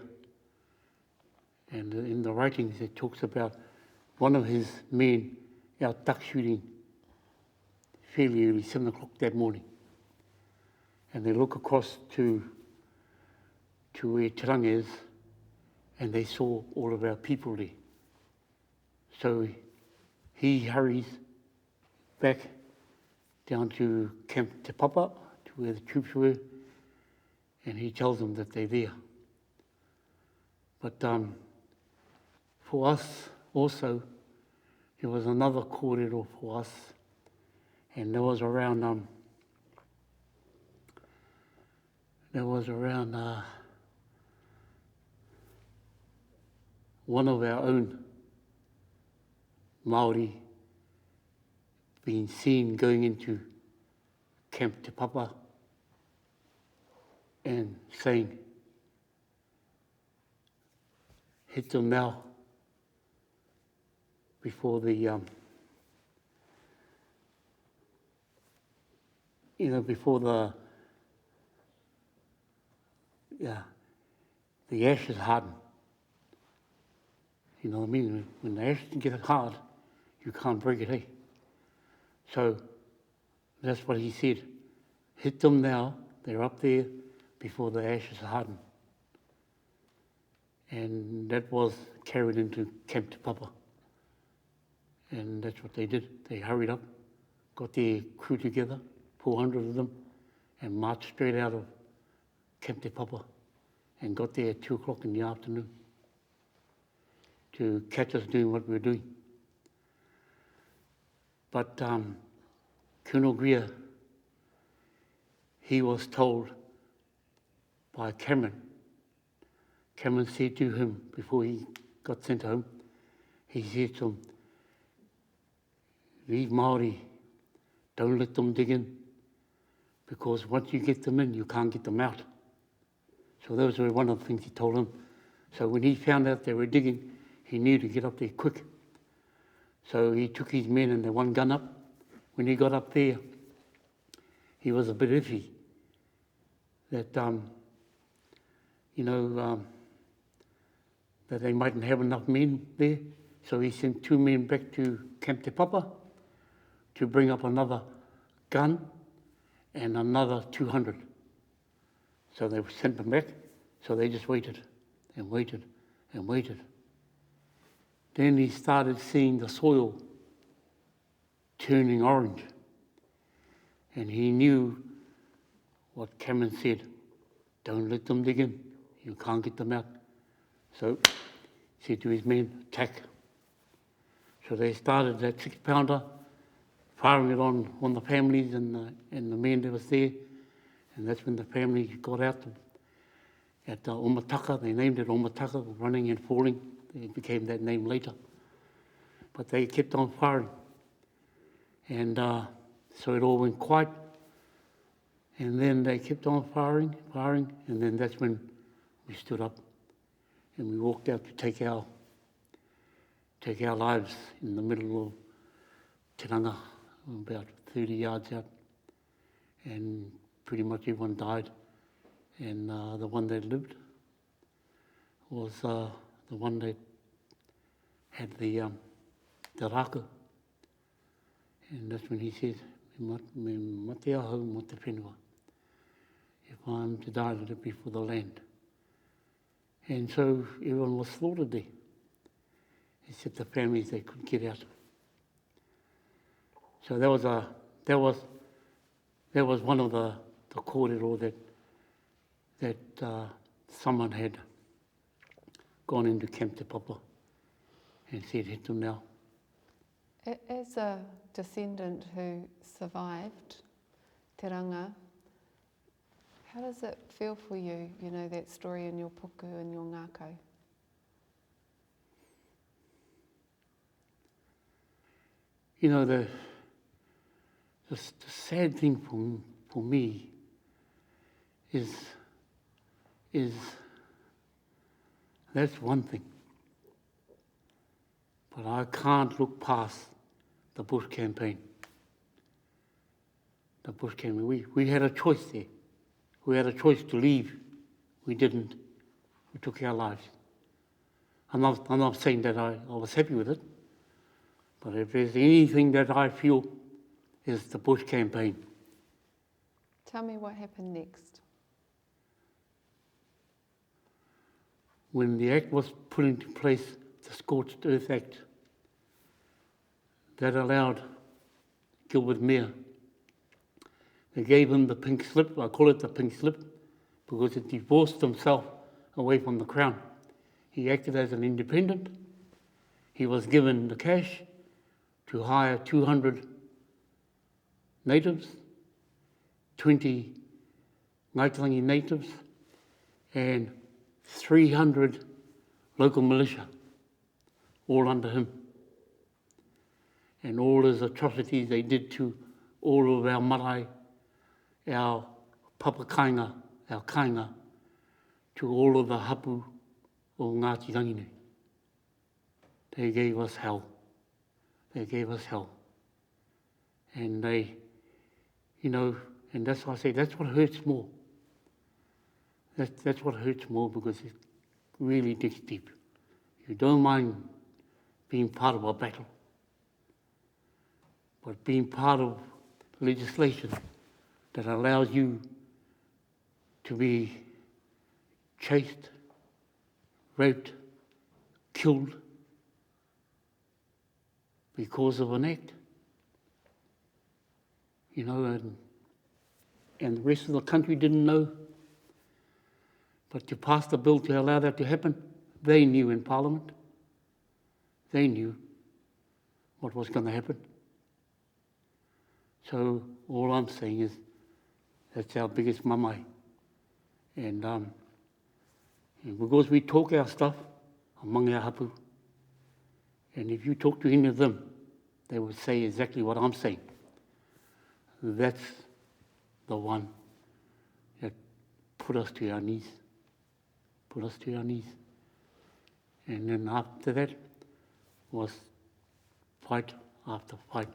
and in the writings it talks about one of his men out duck shooting fairly early, 7 o'clock that morning, and they look across to where Te Ranga is, and they saw all of our people there. So he hurries back down to Camp Te Papa, to where the troops were, and he tells them that they're there. But for us also, there was another corridor for us, and there was around one of our own Māori being seen going into Camp Te Papa and saying, hit them now, before the the ashes harden. You know what I mean? When the ashes get hard, you can't break it, hey? So that's what he said. Hit them now, they're up there, before the ashes harden. And that was carried into Camp Te Papa. And that's what they did. They hurried up, got their crew together, 400 of them, and marched straight out of Camp Te Papa and got there at 2 o'clock in the afternoon to catch us doing what we were doing. But Colonel Greer, he was told by Cameron said to him before he got sent home, he said to him, these Māori don't let them dig in, because once you get them in, you can't get them out. So those were one of the things he told him. So when he found out they were digging, he knew to get up there quick. So he took his men and they one gun up. When he got up there, he was a bit iffy that, that they mightn't have enough men there. So he sent 2 men back to Camp Te Papa to bring up another gun and another 200. So they sent them back. So they just waited and waited and waited. Then he started seeing the soil turning orange. And he knew what Cameron said, don't let them dig in, you can't get them out. So he said to his men, attack. So they started that 6-pounder, firing it on the families and the men that was there. And that's when the family got out at Omataka. They named it Omataka, running and falling. It became that name later. But they kept on firing. And so it all went quiet. And then they kept on firing, and then that's when we stood up and we walked out to take our lives in the middle of Tauranga, about 30 yards out. And pretty much everyone died. And the one that lived was the one that had the raka. And that's when he said, me mate ahau mo te whenua. If I'm to die, let it be for the land. And so everyone was slaughtered there, except the families they couldn't get out. So that was one of the kōrero that someone had gone into Camp Te Papa and said, hit them now. As a descendant who survived Te Ranga, how does it feel for you, that story in your puku and your ngākau? The sad thing for me is that's one thing. But I can't look past the Bush campaign. The Bush campaign, we had a choice there. We had a choice to leave. We didn't. We took our lives. I'm not saying that I was happy with it, but if there's anything that I feel is the Bush campaign. Tell me what happened next. When the Act was put into place, the Scorched Earth Act, that allowed Gilbert Mayer. They gave him the pink slip. I call it the pink slip because it divorced himself away from the Crown. He acted as an independent. He was given the cash to hire 200 natives, 20 Ngātarangi natives, and 300 local militia, all under him. And all his atrocities they did to all of our marae, our papakainga, our kainga, to all of the hapu o Ngāti Rangine. They gave us hell. They gave us hell. And they, and that's why I say that's what hurts more. That's what hurts more because it really digs deep. You don't mind being part of a battle, but being part of legislation that allows you to be chased, raped, killed because of an act, and the rest of the country didn't know. But to pass the bill to allow that to happen, they knew in Parliament. They knew what was going to happen. So all I'm saying is that's our biggest mamae. And because we talk our stuff among our hapu, and if you talk to any of them, they would say exactly what I'm saying. that's the one that put us to our knees. Put us to our knees. And then after that was fight after fight,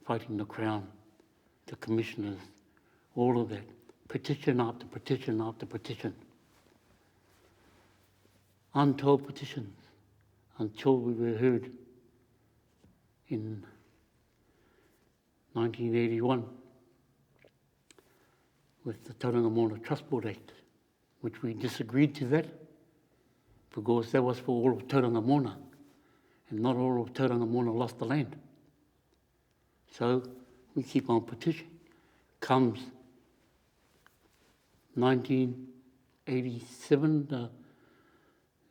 fighting the Crown, the commissioners, all of that. Petition after petition after petition. Untold petitions until we were heard in 1981 with the Tauranga Moana Trust Board Act, which we disagreed to that because that was for all of Tauranga Moana, and not all of Tauranga Moana lost the land. So we keep on petitioning. Comes 1987,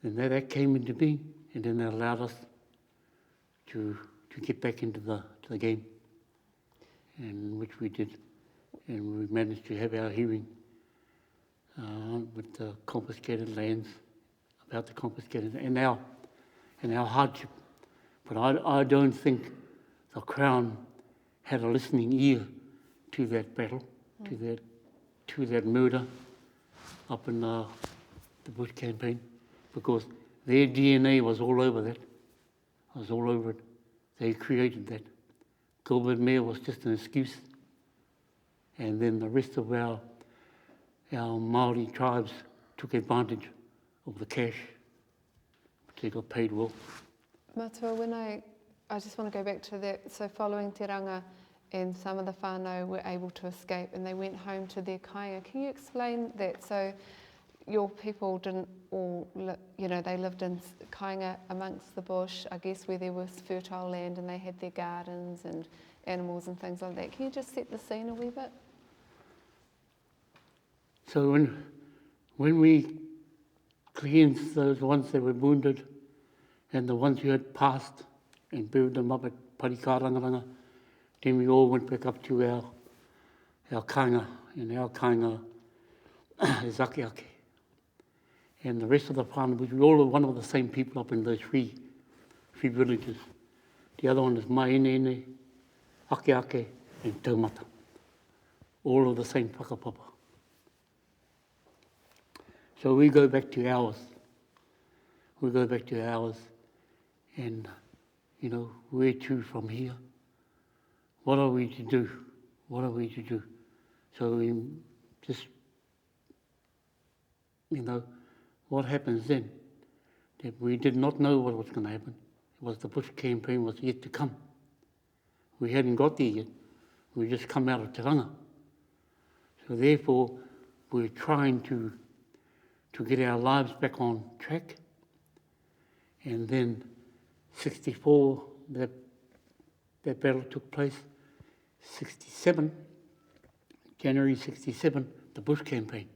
and that act came into being, and then that allowed us to get back into the game, and which we did, and we managed to have our hearing with the confiscated lands, about the confiscated and our hardship. But I don't think the Crown had a listening ear to that battle, to that murder up in the Bush campaign, because their DNA was all over that. Was all over it. They created that. Gilbert Mayor was just an excuse. And then the rest of our Māori tribes took advantage of the cash, which they got paid well. Matua, when I just want to go back to that. So following Te Ranga, and some of the whānau were able to escape and they went home to their kāinga. Can you explain that? So your people didn't all, they lived in kāinga amongst the bush, I guess where there was fertile land and they had their gardens and animals and things like that. Can you just set the scene a wee bit? So when we cleansed those ones that were wounded and the ones who had passed and buried them up at Parikarangaranga, then we all went back up to our kāinga, and our kāinga is Ake Ake. And the rest of the whānau, we all are one of the same people up in those three villages. The other one is Maenene, Ake Ake, and Taumata. All of the same whakapapa. So we go back to ours. We go back to ours, and, where to from here? What are we to do? What are we to do? So we just, what happens then? That we did not know what was going to happen. It was the Bush campaign was yet to come. We hadn't got there yet. We just come out of Te Ranga. So therefore, we're trying to get our lives back on track. And then 64, that battle took place. 67, January 67, the Bush campaign.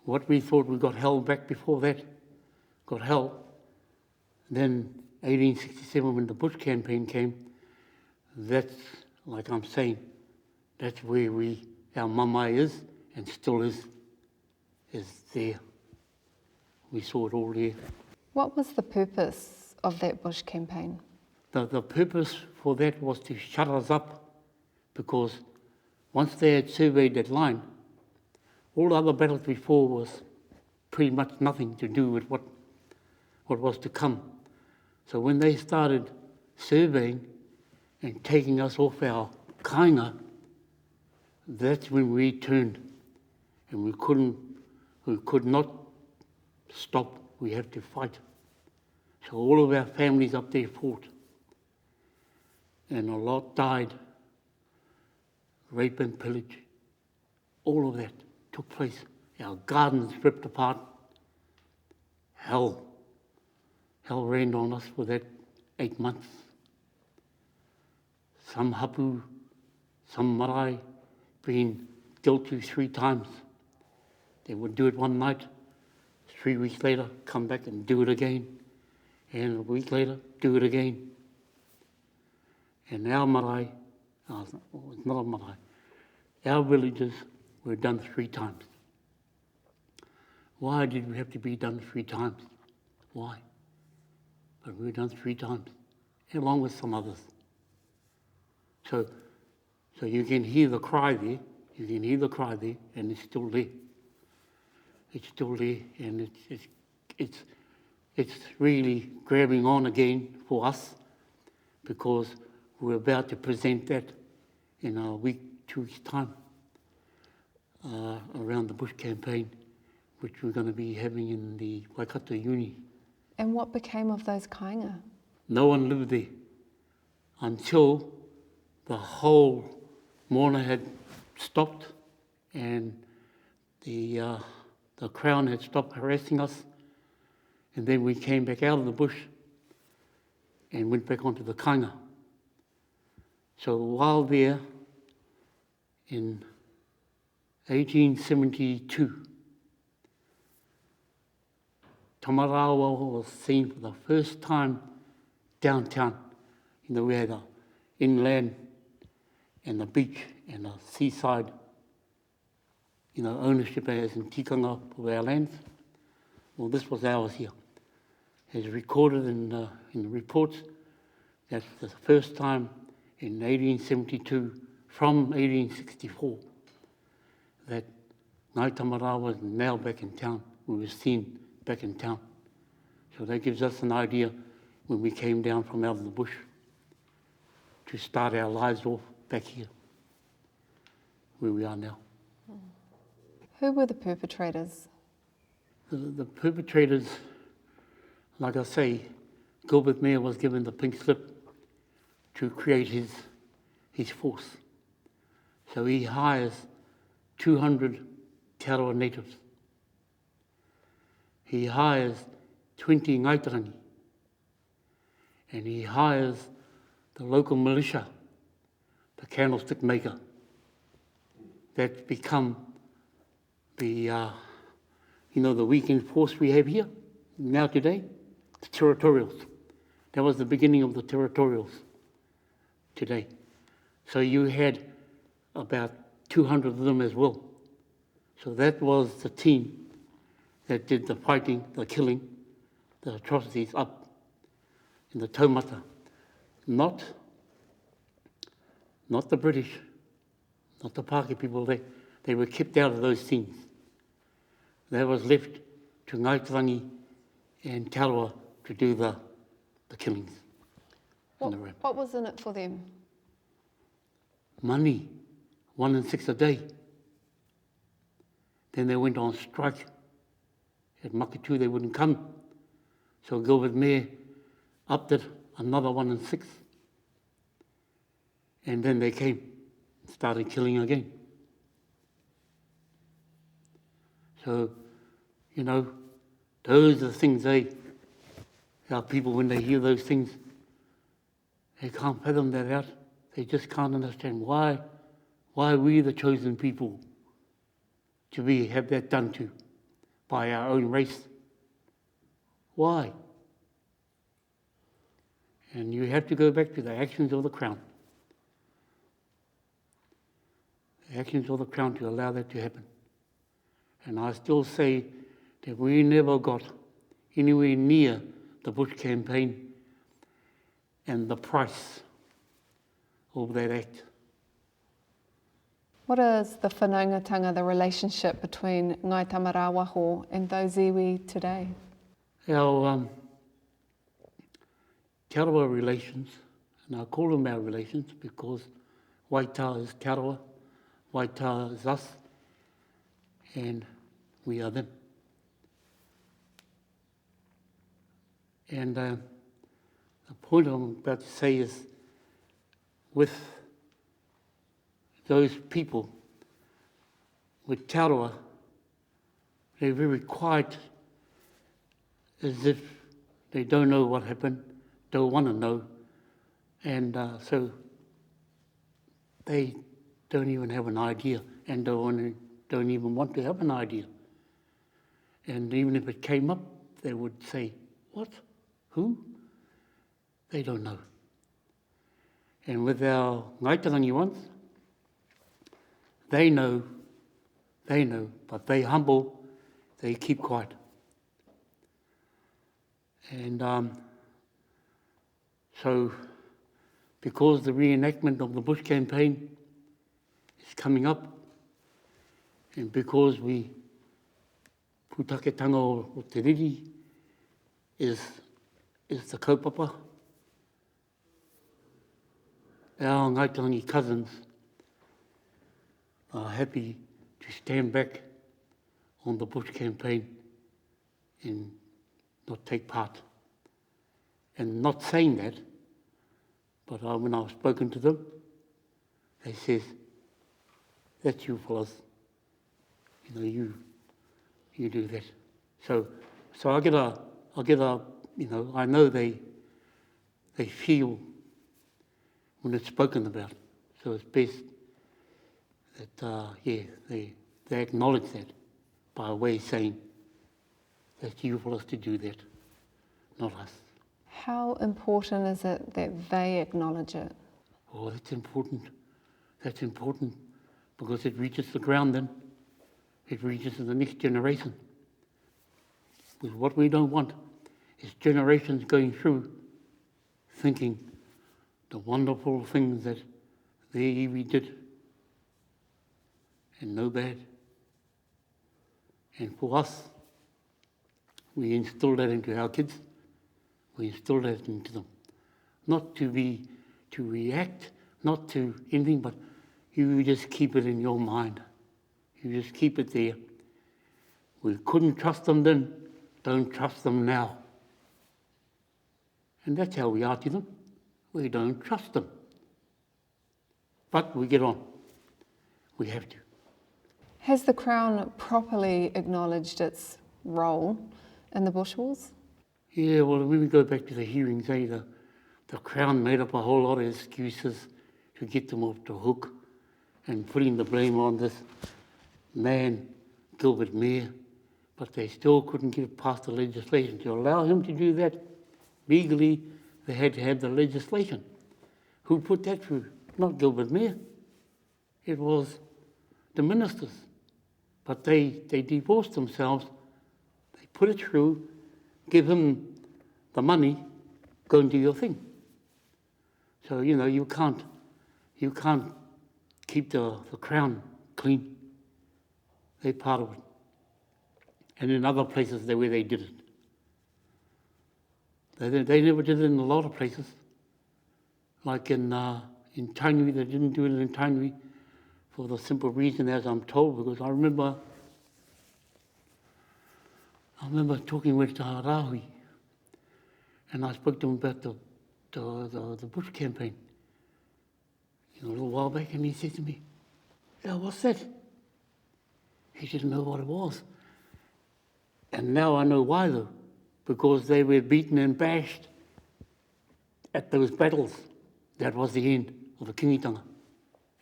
What we thought we got held back before that, got held. Then 1867, when the Bush campaign came, that's, like I'm saying, that's where our mamae is, and still is there. We saw it all there. What was the purpose of that Bush campaign? The purpose for that was to shut us up, because once they had surveyed that line, all the other battles before was pretty much nothing to do with what was to come. So when they started surveying and taking us off our kāinga, that's when we turned, and we could not stop. We had to fight. So all of our families up there fought, and a lot died. Rape and pillage, all of that took place. Our gardens ripped apart. Hell rained on us for that 8 months. Some hapu, some marae, being dealt to 3 times. They would do it one night, 3 weeks later, come back and do it again, and a week later, do it again. And our marae, it's not a marae, our villages were done 3 times. Why did we have to be done 3 times? Why? But we were done 3 times, along with some others. So So you can hear the cry there, and it's still there. It's still there, and it's really grabbing on again for us, because we're about to present that in a week, 2 weeks' time, around the Bush campaign, which we're going to be having in the Waikato Uni. And what became of those kāinga? No one lived there until the whole Moana had stopped and the Crown had stopped harassing us, and then we came back out of the bush and went back onto the kāinga. So while there, in 1872, Tamarawa was seen for the first time downtown. You know, we had an inland and the beach and a seaside, you know, ownership as in tikanga of our lands. Well, this was ours here. It's recorded in the reports that the first time in 1872, from 1864, that Ngāi Tamarawa was now back in town. We were seen back in town. So that gives us an idea when we came down from out of the bush to start our lives off back here, where we are now. Who were the perpetrators? The perpetrators, like I say, Gilbert Mayer was given the pink slip to create his force. So he hires 200 Tauranga natives. He hires 20 Ngaitarangi. And he hires the local militia, the candlestick maker. That's become the, the weekend force we have here now today, the territorials. That was the beginning of the territorials today. So you had about 200 of them as well. So that was the team that did the fighting, the killing, the atrocities up in the taumata. Not the British, not the Pākehā people. They were kept out of those scenes. That was left to Ngaitarangi and Tauranga to do the killings. What was in it for them? Money, 1 in 6 a day. Then they went on strike. At Makitu they wouldn't come. So Gilbert Mayer upped it another 1 in 6. And then they came, started killing again. So, those are the things our people, when they hear those things, they can't fathom that out. They just can't understand why we, the chosen people, to have that done to by our own race. Why? And you have to go back to the actions of the Crown. The actions of the Crown to allow that to happen. And I still say that we never got anywhere near the Bush campaign and the price of that act. What is the whanaungatanga, the relationship between Ngāi Tamarawaho and those iwi today? Our Tauranga relations, and I call them our relations because Waitā is Tauranga, Waitā is us, and we are them. And the point I'm about to say is, with those people, with Tauranga, they're very quiet, as if they don't know what happened, don't want to know, and so they don't even have an idea, and don't even want to have an idea. And even if it came up, they would say, "What? Who?" They don't know. And with our Ngaitarangi ones, they know, but they humble, they keep quiet. And so, because the reenactment of the Bush campaign is coming up, and because we putaketanga o te riri is the kaupapa, our Ngaitangi cousins are happy to stand back on the Bush campaign and not take part. And not saying that, but when I've spoken to them, they says, that's you fellas, you do that. So I get a, I know they feel when it's spoken about. So it's best that, they acknowledge that by way of saying that's you fellas to do that, not us. How important is it that they acknowledge it? Oh, that's important. That's important because it reaches the ground then. It reaches to the next generation. Because what we don't want is generations going through thinking the wonderful things that their iwi did and no bad. And for us, we instill that into our kids. We instill that into them. Not to react, not to anything, but you just keep it in your mind. You just keep it there. We couldn't trust them then, don't trust them now. And that's how we are to them. We don't trust them. But we get on. We have to. Has the Crown properly acknowledged its role in the bush wars? Yeah, well, when we go back to the hearings, the Crown made up a whole lot of excuses to get them off the hook and putting the blame on this man, Gilbert Mayer, but they still couldn't get past the legislation. To allow him to do that legally, they had to have the legislation. Who put that through? Not Gilbert Mayer. It was the ministers. But they divorced themselves. They put it through, give him the money, go and do your thing. So, you can't keep the Crown clean. They're part of it. And in other places where they did it. They never did it in a lot of places. Like in Tainui, they didn't do it in Tainui for the simple reason, as I'm told, because I remember talking with Rahui, and I spoke to him about the Bush campaign, a little while back, and he said to me, "Yeah, what's that?" He didn't know what it was. And now I know why, though, because they were beaten and bashed at those battles. That was the end of the kingitanga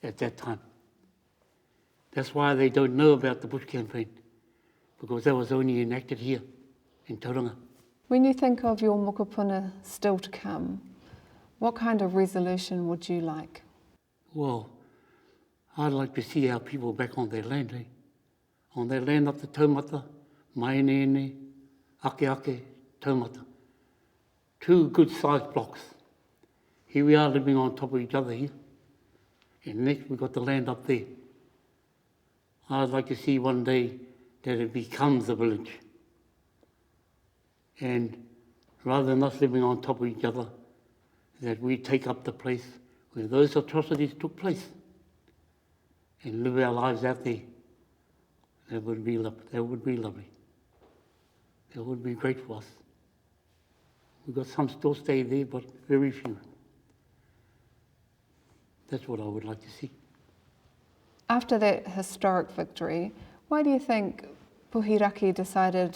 at that time. That's why they don't know about the Bush campaign, because that was only enacted here in Tauranga. When you think of your mokopuna still to come, what kind of resolution would you like? Well, I'd like to see our people back on their land, on their land up the taumata, Mainene, Ake, taumata. 2 good-sized blocks. Here we are living on top of each other here, and next we've got the land up there. I'd like to see one day that it becomes a village. And rather than us living on top of each other, that we take up the place where those atrocities took place and live our lives out there. That would be lovely. That would be great for us. We've got some still stay there, but very few. That's what I would like to see. After that historic victory, why do you think Puhiraki decided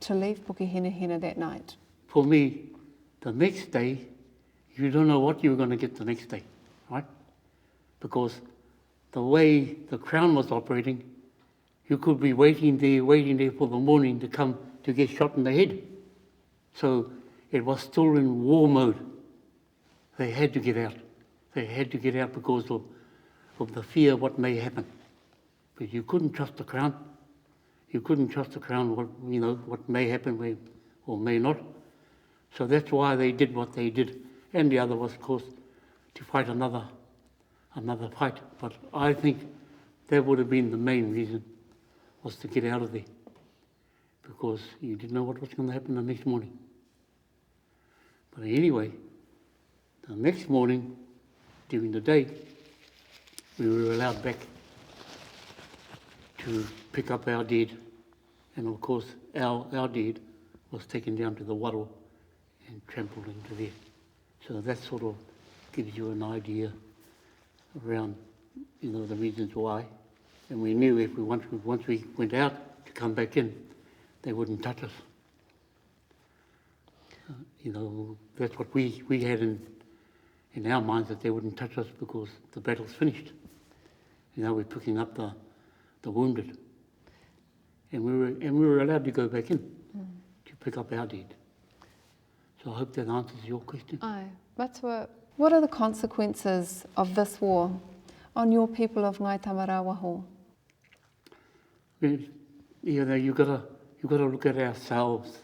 to leave Pukehinahina that night? For me, the next day, you don't know what you're going to get the next day, right? Because the way the Crown was operating, you could be waiting there for the morning to come to get shot in the head. So it was still in war mode. They had to get out. They had to get out because of the fear of what may happen. But you couldn't trust the Crown. You couldn't trust the Crown, what may happen or may not. So that's why they did what they did. And the other was, of course, to fight another fight. But I think that would have been the main reason, was to get out of there. Because you didn't know what was going to happen the next morning. But anyway, the next morning, during the day, we were allowed back to pick up our dead. And of course, our dead was taken down to the waro and trampled into there. So that sort of gives you an idea around, the reasons why. And we knew if once we went out to come back in, they wouldn't touch us. That's what we had in our minds, that they wouldn't touch us because the battle's finished. We're picking up the wounded. And we were allowed to go back in to pick up our dead. So I hope that answers your question. Aye. Matua, what are the consequences of this war on your people of Ngai Tamarawaho? You've got to look at ourselves,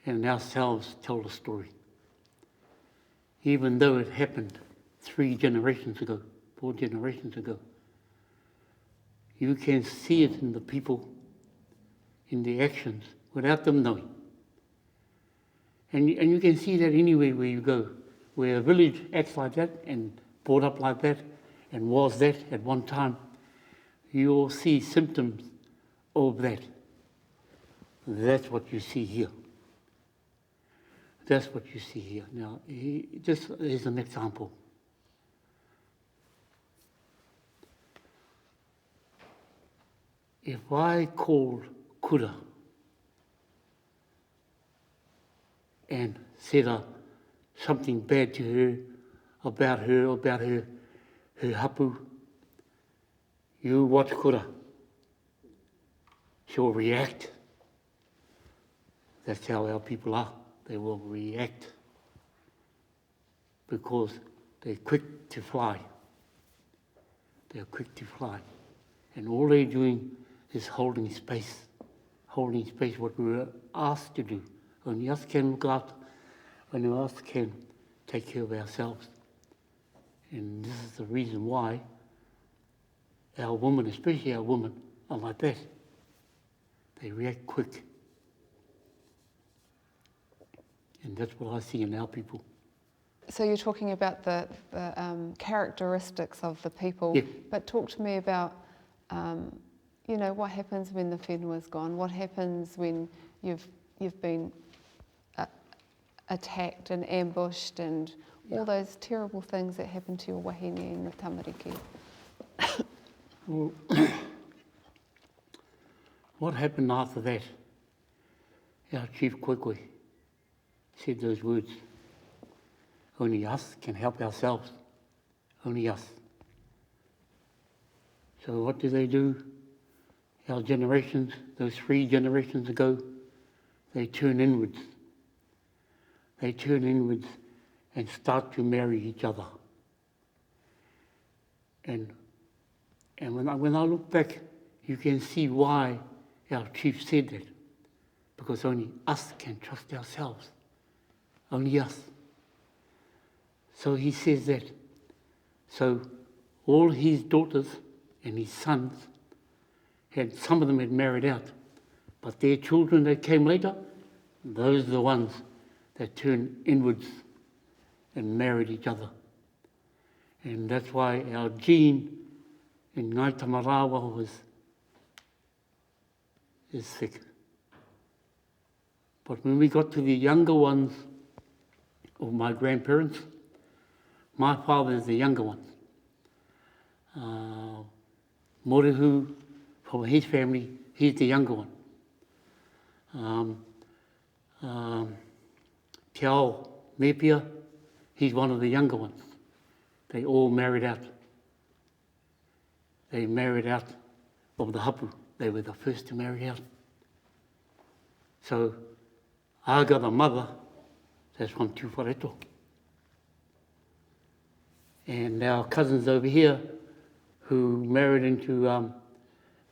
and ourselves tell the story. Even though it happened 3 generations ago, 4 generations ago, you can see it in the people, in the actions, without them knowing. And you can see that anywhere where you go, where a village acts like that and brought up like that and was that at one time, you'll see symptoms of that. That's what you see here. That's what you see here. Now, just as an example. If I called Kura and said something bad to her, about her hapu, you watch Kura. She'll react. That's how our people are. They will react because they're quick to fly. They're quick to fly. And all they're doing is holding space, what we were asked to do. Only us can look after, only us can take care of ourselves. And this is the reason why our women, especially our women, are like that. They react quick. And that's what I see in our people. So you're talking about the characteristics of the people, Yeah. but talk to me about, what happens when the whenua's gone? What happens when you've been attacked and ambushed and all those terrible things that happen to your wahine in the tamariki? Well, what happened after that? Our chief Koikoi said those words, only us can help ourselves, only us. So what do? Our generations, those 3 generations ago, they turn inwards. They turn inwards and start to marry each other. And when I look back, you can see why our chief said that. Because only us can trust ourselves. Only us. So he says that. So all his daughters and his sons, some of them had married out. But their children that came later, those are the ones that turned inwards and married each other. And that's why our gene in Ngai Tamarawa is thick. But when we got to the younger ones of my grandparents, my father is the younger one. Morihu, from his family, he's the younger one. Tiao Nepia, he's one of the younger ones. They all married out. They married out of the hapu. They were the first to marry out. So, I got a mother that's from Tuwhareto. And our cousins over here who married into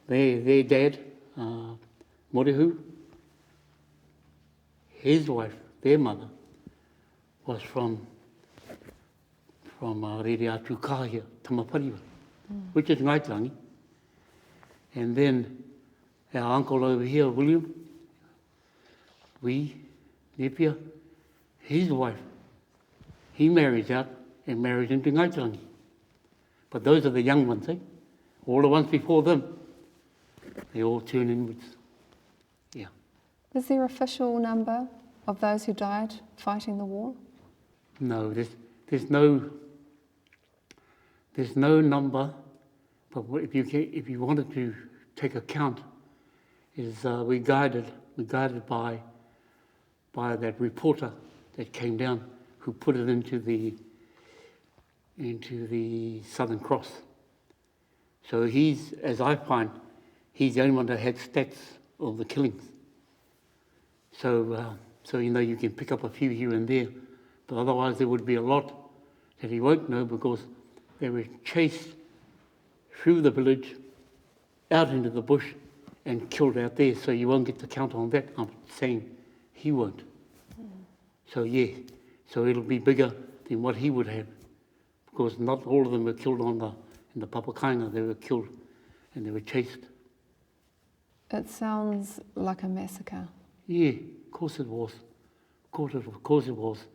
their dad, Morihu, his wife, their mother, was from Rere Atu Kahia, Tamapariwa, which is Ngaitarangi. And then our uncle over here, William, Nepia, his wife, he marries out and marries into Ngaitarangi. But those are the young ones, eh? All the ones before them, they all turn inwards. Yeah. Is there official number of those who died fighting the war? No, there's no number. But if you wanted to take a count, is we guided by that reporter that came down, who put it into the Southern Cross. So he's, as I find, he's the only one that had stats of the killings. So you can pick up a few here and there, but otherwise there would be a lot that he won't know, because they were chased through the village, out into the bush, and killed out there. So you won't get the count on that. I'm saying he won't. So so it'll be bigger than what he would have, because not all of them were killed in the Papakainga. They were killed and they were chased. It sounds like a massacre. Yeah, of course it was. Of course it was.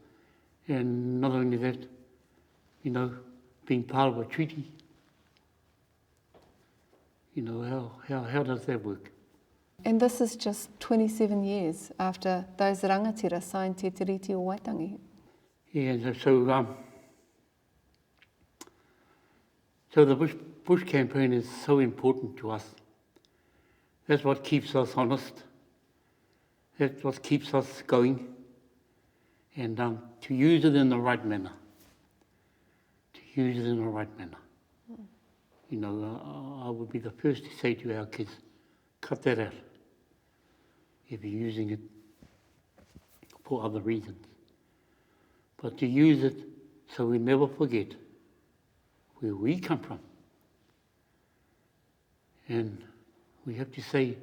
And not only that, being part of a treaty, how does that work? And this is just 27 years after those rangatira signed Te Tiriti o Waitangi. Yeah, and so the bush campaign is so important to us. That's what keeps us honest. That's what keeps us going. And to use it in the right manner. I would be the first to say to our kids, cut that out if you're using it for other reasons. But to use it so we never forget where we come from. And we have to say,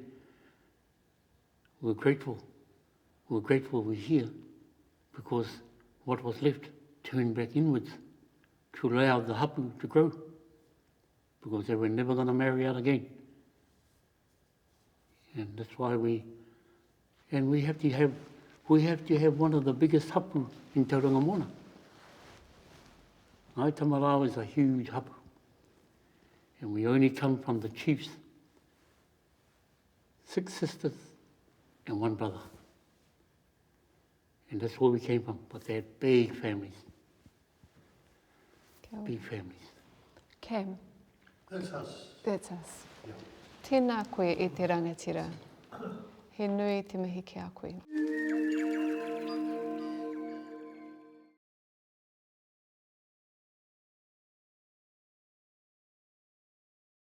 we're grateful we're here, because what was left turned back inwards to allow the hapu to grow, because they were never going to marry out again. And that's why we have to have one of the biggest hapu in Tauranga Moana. Ngai Tamarau is a huge hapu, and we only come from the chiefs, 6 sisters and 1 brother. And that's where we came from, but they had big families. Big families. Cam. That's us. That's us. Yeah. Tēnā koe e te rangatira. He nui te mihi ki a koe.